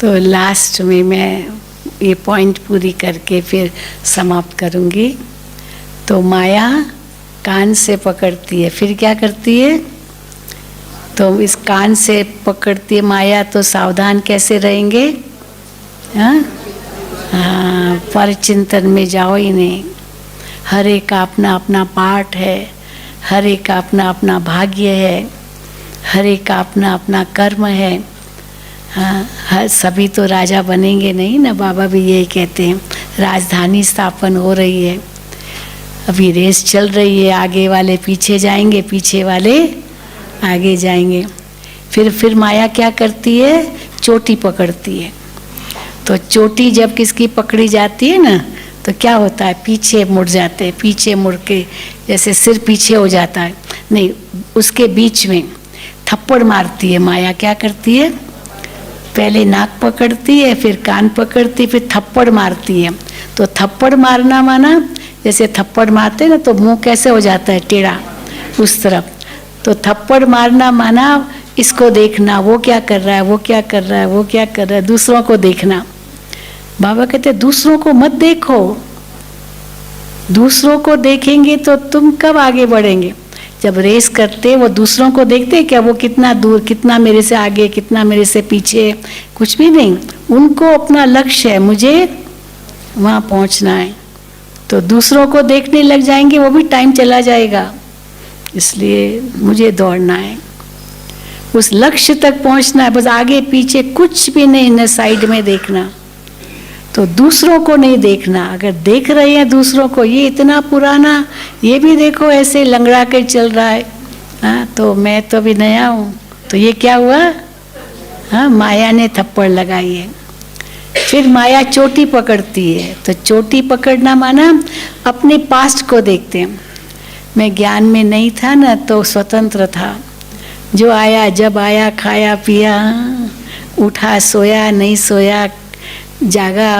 तो लास्ट में मैं ये पॉइंट पूरी करके फिर समाप्त करूँगी। तो माया कान से पकड़ती है, फिर क्या करती है? तो इस कान से पकड़ती है माया, तो सावधान कैसे रहेंगे? हाँ, पर चिंतन में जाओ ही नहीं। हर एक का अपना अपना पार्ट है, हर एक का अपना अपना भाग्य है, हर एक का अपना अपना कर्म है। हाँ, सभी तो राजा बनेंगे नहीं ना। बाबा भी यही कहते हैं, राजधानी स्थापन हो रही है, अभी रेस चल रही है, आगे वाले पीछे जाएंगे, पीछे वाले आगे जाएंगे। फिर माया क्या करती है? चोटी पकड़ती है। तो चोटी जब किसकी पकड़ी जाती है ना, तो क्या होता है? पीछे मुड़ जाते हैं, पीछे मुड़ के जैसे सिर पीछे हो जाता है। नहीं, उसके बीच में थप्पड़ मारती है माया। क्या करती है? पहले नाक पकड़ती है, फिर कान पकड़ती है, फिर थप्पड़ मारती है। तो थप्पड़ मारना माना जैसे थप्पड़ मारते ना, तो मुंह कैसे हो जाता है? टेढ़ा उस तरफ। तो थप्पड़ मारना माना इसको देखना, वो क्या कर रहा है, वो क्या कर रहा है, वो क्या कर रहा है, दूसरों को देखना। बाबा कहते दूसरों को मत देखो, दूसरों को देखेंगे तो तुम कब आगे बढ़ेंगे? जब रेस करते वो दूसरों को देखते क्या, वो कितना दूर, कितना मेरे से आगे, कितना मेरे से पीछे, कुछ भी नहीं। उनको अपना लक्ष्य है, मुझे वहाँ पहुँचना है। तो दूसरों को देखने लग जाएंगे, वो भी टाइम चला जाएगा। इसलिए मुझे दौड़ना है, उस लक्ष्य तक पहुँचना है, बस आगे पीछे कुछ भी नहीं, न साइड में देखना। तो दूसरों को नहीं देखना। अगर देख रहे हैं दूसरों को, ये इतना पुराना, ये भी देखो ऐसे लंगड़ा के चल रहा है, हाँ, तो मैं तो अभी नया हूँ। तो ये क्या हुआ? हाँ, माया ने थप्पड़ लगाई है। फिर माया चोटी पकड़ती है। तो चोटी पकड़ना माना अपने पास्ट को देखते हैं। मैं ज्ञान में नहीं था ना, तो स्वतंत्र था, जो आया जब आया, खाया पिया, उठा सोया नहीं सोया, जागा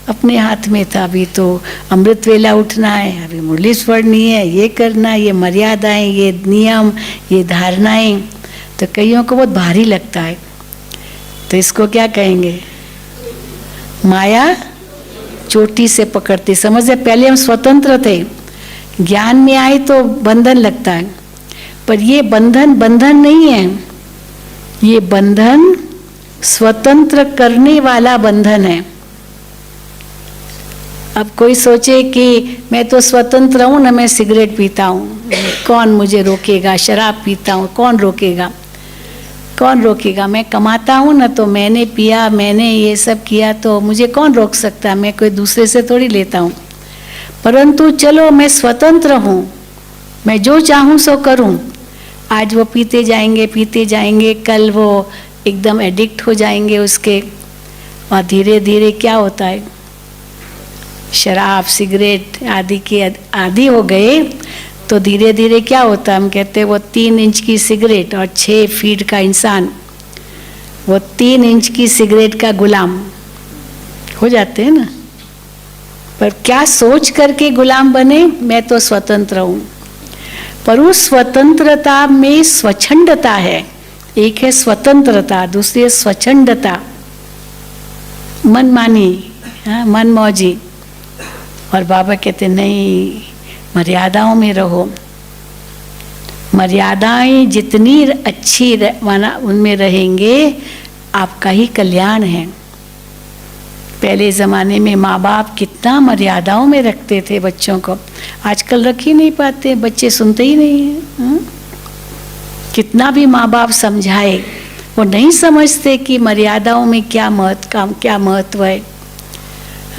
अपने हाथ में था। अभी तो अमृत वेला उठना है, अभी मुरली पढ़नी है, ये करना है, ये मर्यादाएं, ये नियम, ये धारणाएं, तो कईयों को बहुत भारी लगता है। तो इसको क्या कहेंगे? माया चोटी से पकड़ती। समझे? पहले हम स्वतंत्र थे, ज्ञान में आए तो बंधन लगता है, पर ये बंधन बंधन नहीं है, ये बंधन स्वतंत्र करने वाला बंधन है। अब कोई सोचे कि मैं तो स्वतंत्र हूँ ना, मैं सिगरेट पीता हूँ, कौन मुझे रोकेगा? शराब पीता हूँ, कौन रोकेगा? कौन रोकेगा? मैं कमाता हूँ ना, तो मैंने पिया, मैंने ये सब किया, तो मुझे कौन रोक सकता है? मैं कोई दूसरे से थोड़ी लेता हूँ। परंतु चलो, मैं स्वतंत्र हूँ, मैं जो चाहूँ सो करूँ। आज वो पीते जाएंगे, कल वो एकदम एडिक्ट हो जाएंगे उसके, और धीरे धीरे क्या होता है? शराब सिगरेट आदि के आदि हो गए, तो धीरे धीरे क्या होता है? हम कहते हैं वो 3 इंच की सिगरेट और 6 फीट का इंसान, वो 3 इंच की सिगरेट का गुलाम हो जाते हैं ना। पर क्या सोच करके गुलाम बने? मैं तो स्वतंत्र हूँ। पर उस स्वतंत्रता में स्वच्छंदता है। एक है स्वतंत्रता, दूसरी है स्वच्छंदता, मनमानी, हाँ, मनमौजी। और बाबा कहते नहीं, मर्यादाओं में रहो। मर्यादाएं जितनी अच्छी माना उनमें रहेंगे, आपका ही कल्याण है। पहले ज़माने में माँ बाप कितना मर्यादाओं में रखते थे बच्चों को, आजकल रख ही नहीं पाते, बच्चे सुनते ही नहीं हैं। कितना भी माँ बाप समझाए, वो नहीं समझते कि मर्यादाओं में क्या महत्व है।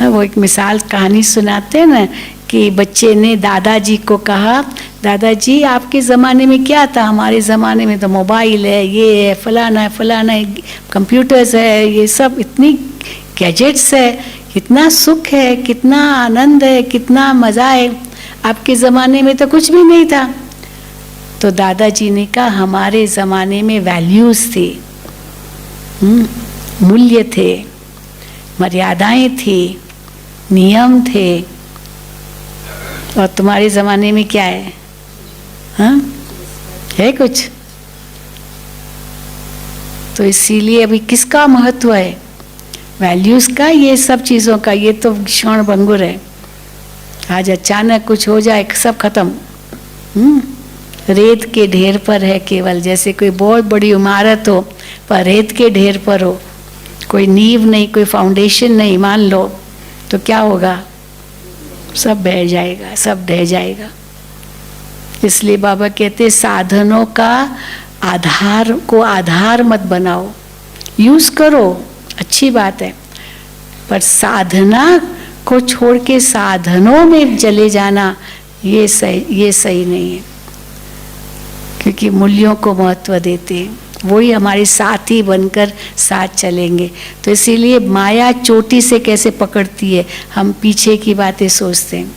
वो एक मिसाल कहानी सुनाते हैं ना, कि बच्चे ने दादाजी को कहा, दादाजी आपके ज़माने में क्या था? हमारे ज़माने में तो मोबाइल है, ये है, फलाना है, कंप्यूटर्स है, ये सब इतनी गैजेट्स है, कितना सुख है, कितना आनंद है, कितना मज़ा है। आपके ज़माने में तो कुछ भी नहीं था। तो दादाजी ने कहा, हमारे ज़माने में वैल्यूज़ थी, मूल्य थे, मर्यादाएं थी, नियम थे, और तुम्हारे ज़माने में क्या है? हाँ, है कुछ? तो इसीलिए अभी किसका महत्व है? वैल्यूज का, ये सब चीज़ों का, ये तो क्षण भंगुर है। आज अचानक कुछ हो जाए सब खत्म। रेत के ढेर पर है केवल, जैसे कोई बहुत बड़ी इमारत हो पर रेत के ढेर पर हो, कोई नींव नहीं, कोई फाउंडेशन नहीं, मान लो तो क्या होगा? सब बह जाएगा, सब ढह जाएगा। इसलिए बाबा कहते साधनों का आधार को आधार मत बनाओ, यूज करो, अच्छी बात है, पर साधना को छोड़ के साधनों में चले जाना ये सही नहीं है। क्योंकि मूल्यों को महत्व देते हैं, वही हमारे साथी बनकर साथ चलेंगे। तो इसीलिए माया चोटी से कैसे पकड़ती है, हम पीछे की बातें सोचते हैं,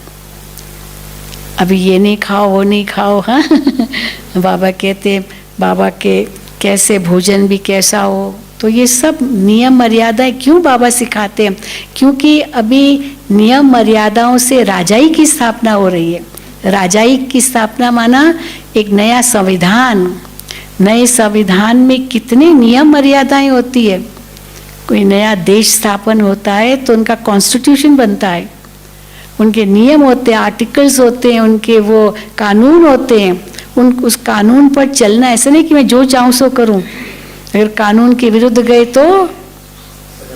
अभी ये नहीं खाओ वो नहीं खाओ। हाँ बाबा कहते, बाबा के कैसे भोजन भी कैसा हो, तो ये सब नियम मर्यादाएं क्यों बाबा सिखाते हैं? क्योंकि अभी नियम मर्यादाओं से राजाई की स्थापना हो रही है। राजाई की स्थापना माना एक नया संविधान। नए संविधान में कितने नियम मर्यादाएं होती है। कोई नया देश स्थापन होता है तो उनका कॉन्स्टिट्यूशन बनता है, उनके नियम होते हैं, आर्टिकल्स होते हैं, उनके वो कानून होते हैं। उस कानून पर चलना, ऐसा नहीं कि मैं जो चाहूँ सो करूँ। अगर कानून के विरुद्ध गए तो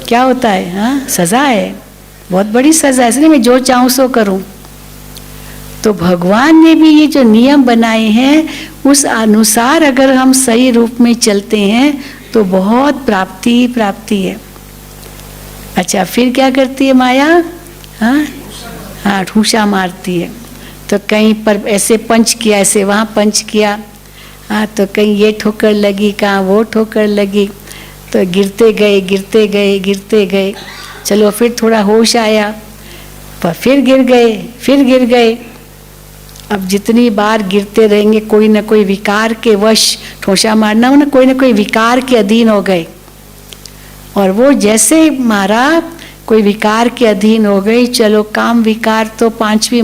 क्या होता है? हाँ, सजा है, बहुत बड़ी सजा। ऐसा नहीं मैं जो चाहूँ सो करूँ। तो भगवान ने भी ये जो नियम बनाए हैं उस अनुसार अगर हम सही रूप में चलते हैं तो बहुत प्राप्ति ही प्राप्ति है। अच्छा, फिर क्या करती है माया? हाँ, ठूसा मारती है। तो कहीं पर ऐसे पंच किया, ऐसे वहाँ पंच किया, हाँ, तो कहीं ये ठोकर लगी, कहाँ वो ठोकर लगी, तो गिरते गए गिरते गए गिरते गए। चलो फिर थोड़ा होश आया, पर फिर गिर गए, फिर गिर गए। अब जितनी बार गिरते रहेंगे कोई ना कोई विकार के वश, ठोसा मारना हो ना, कोई ना कोई विकार के अधीन हो गए। और वो जैसे मारा कोई विकार के अधीन हो गई। चलो काम विकार तो 5वीं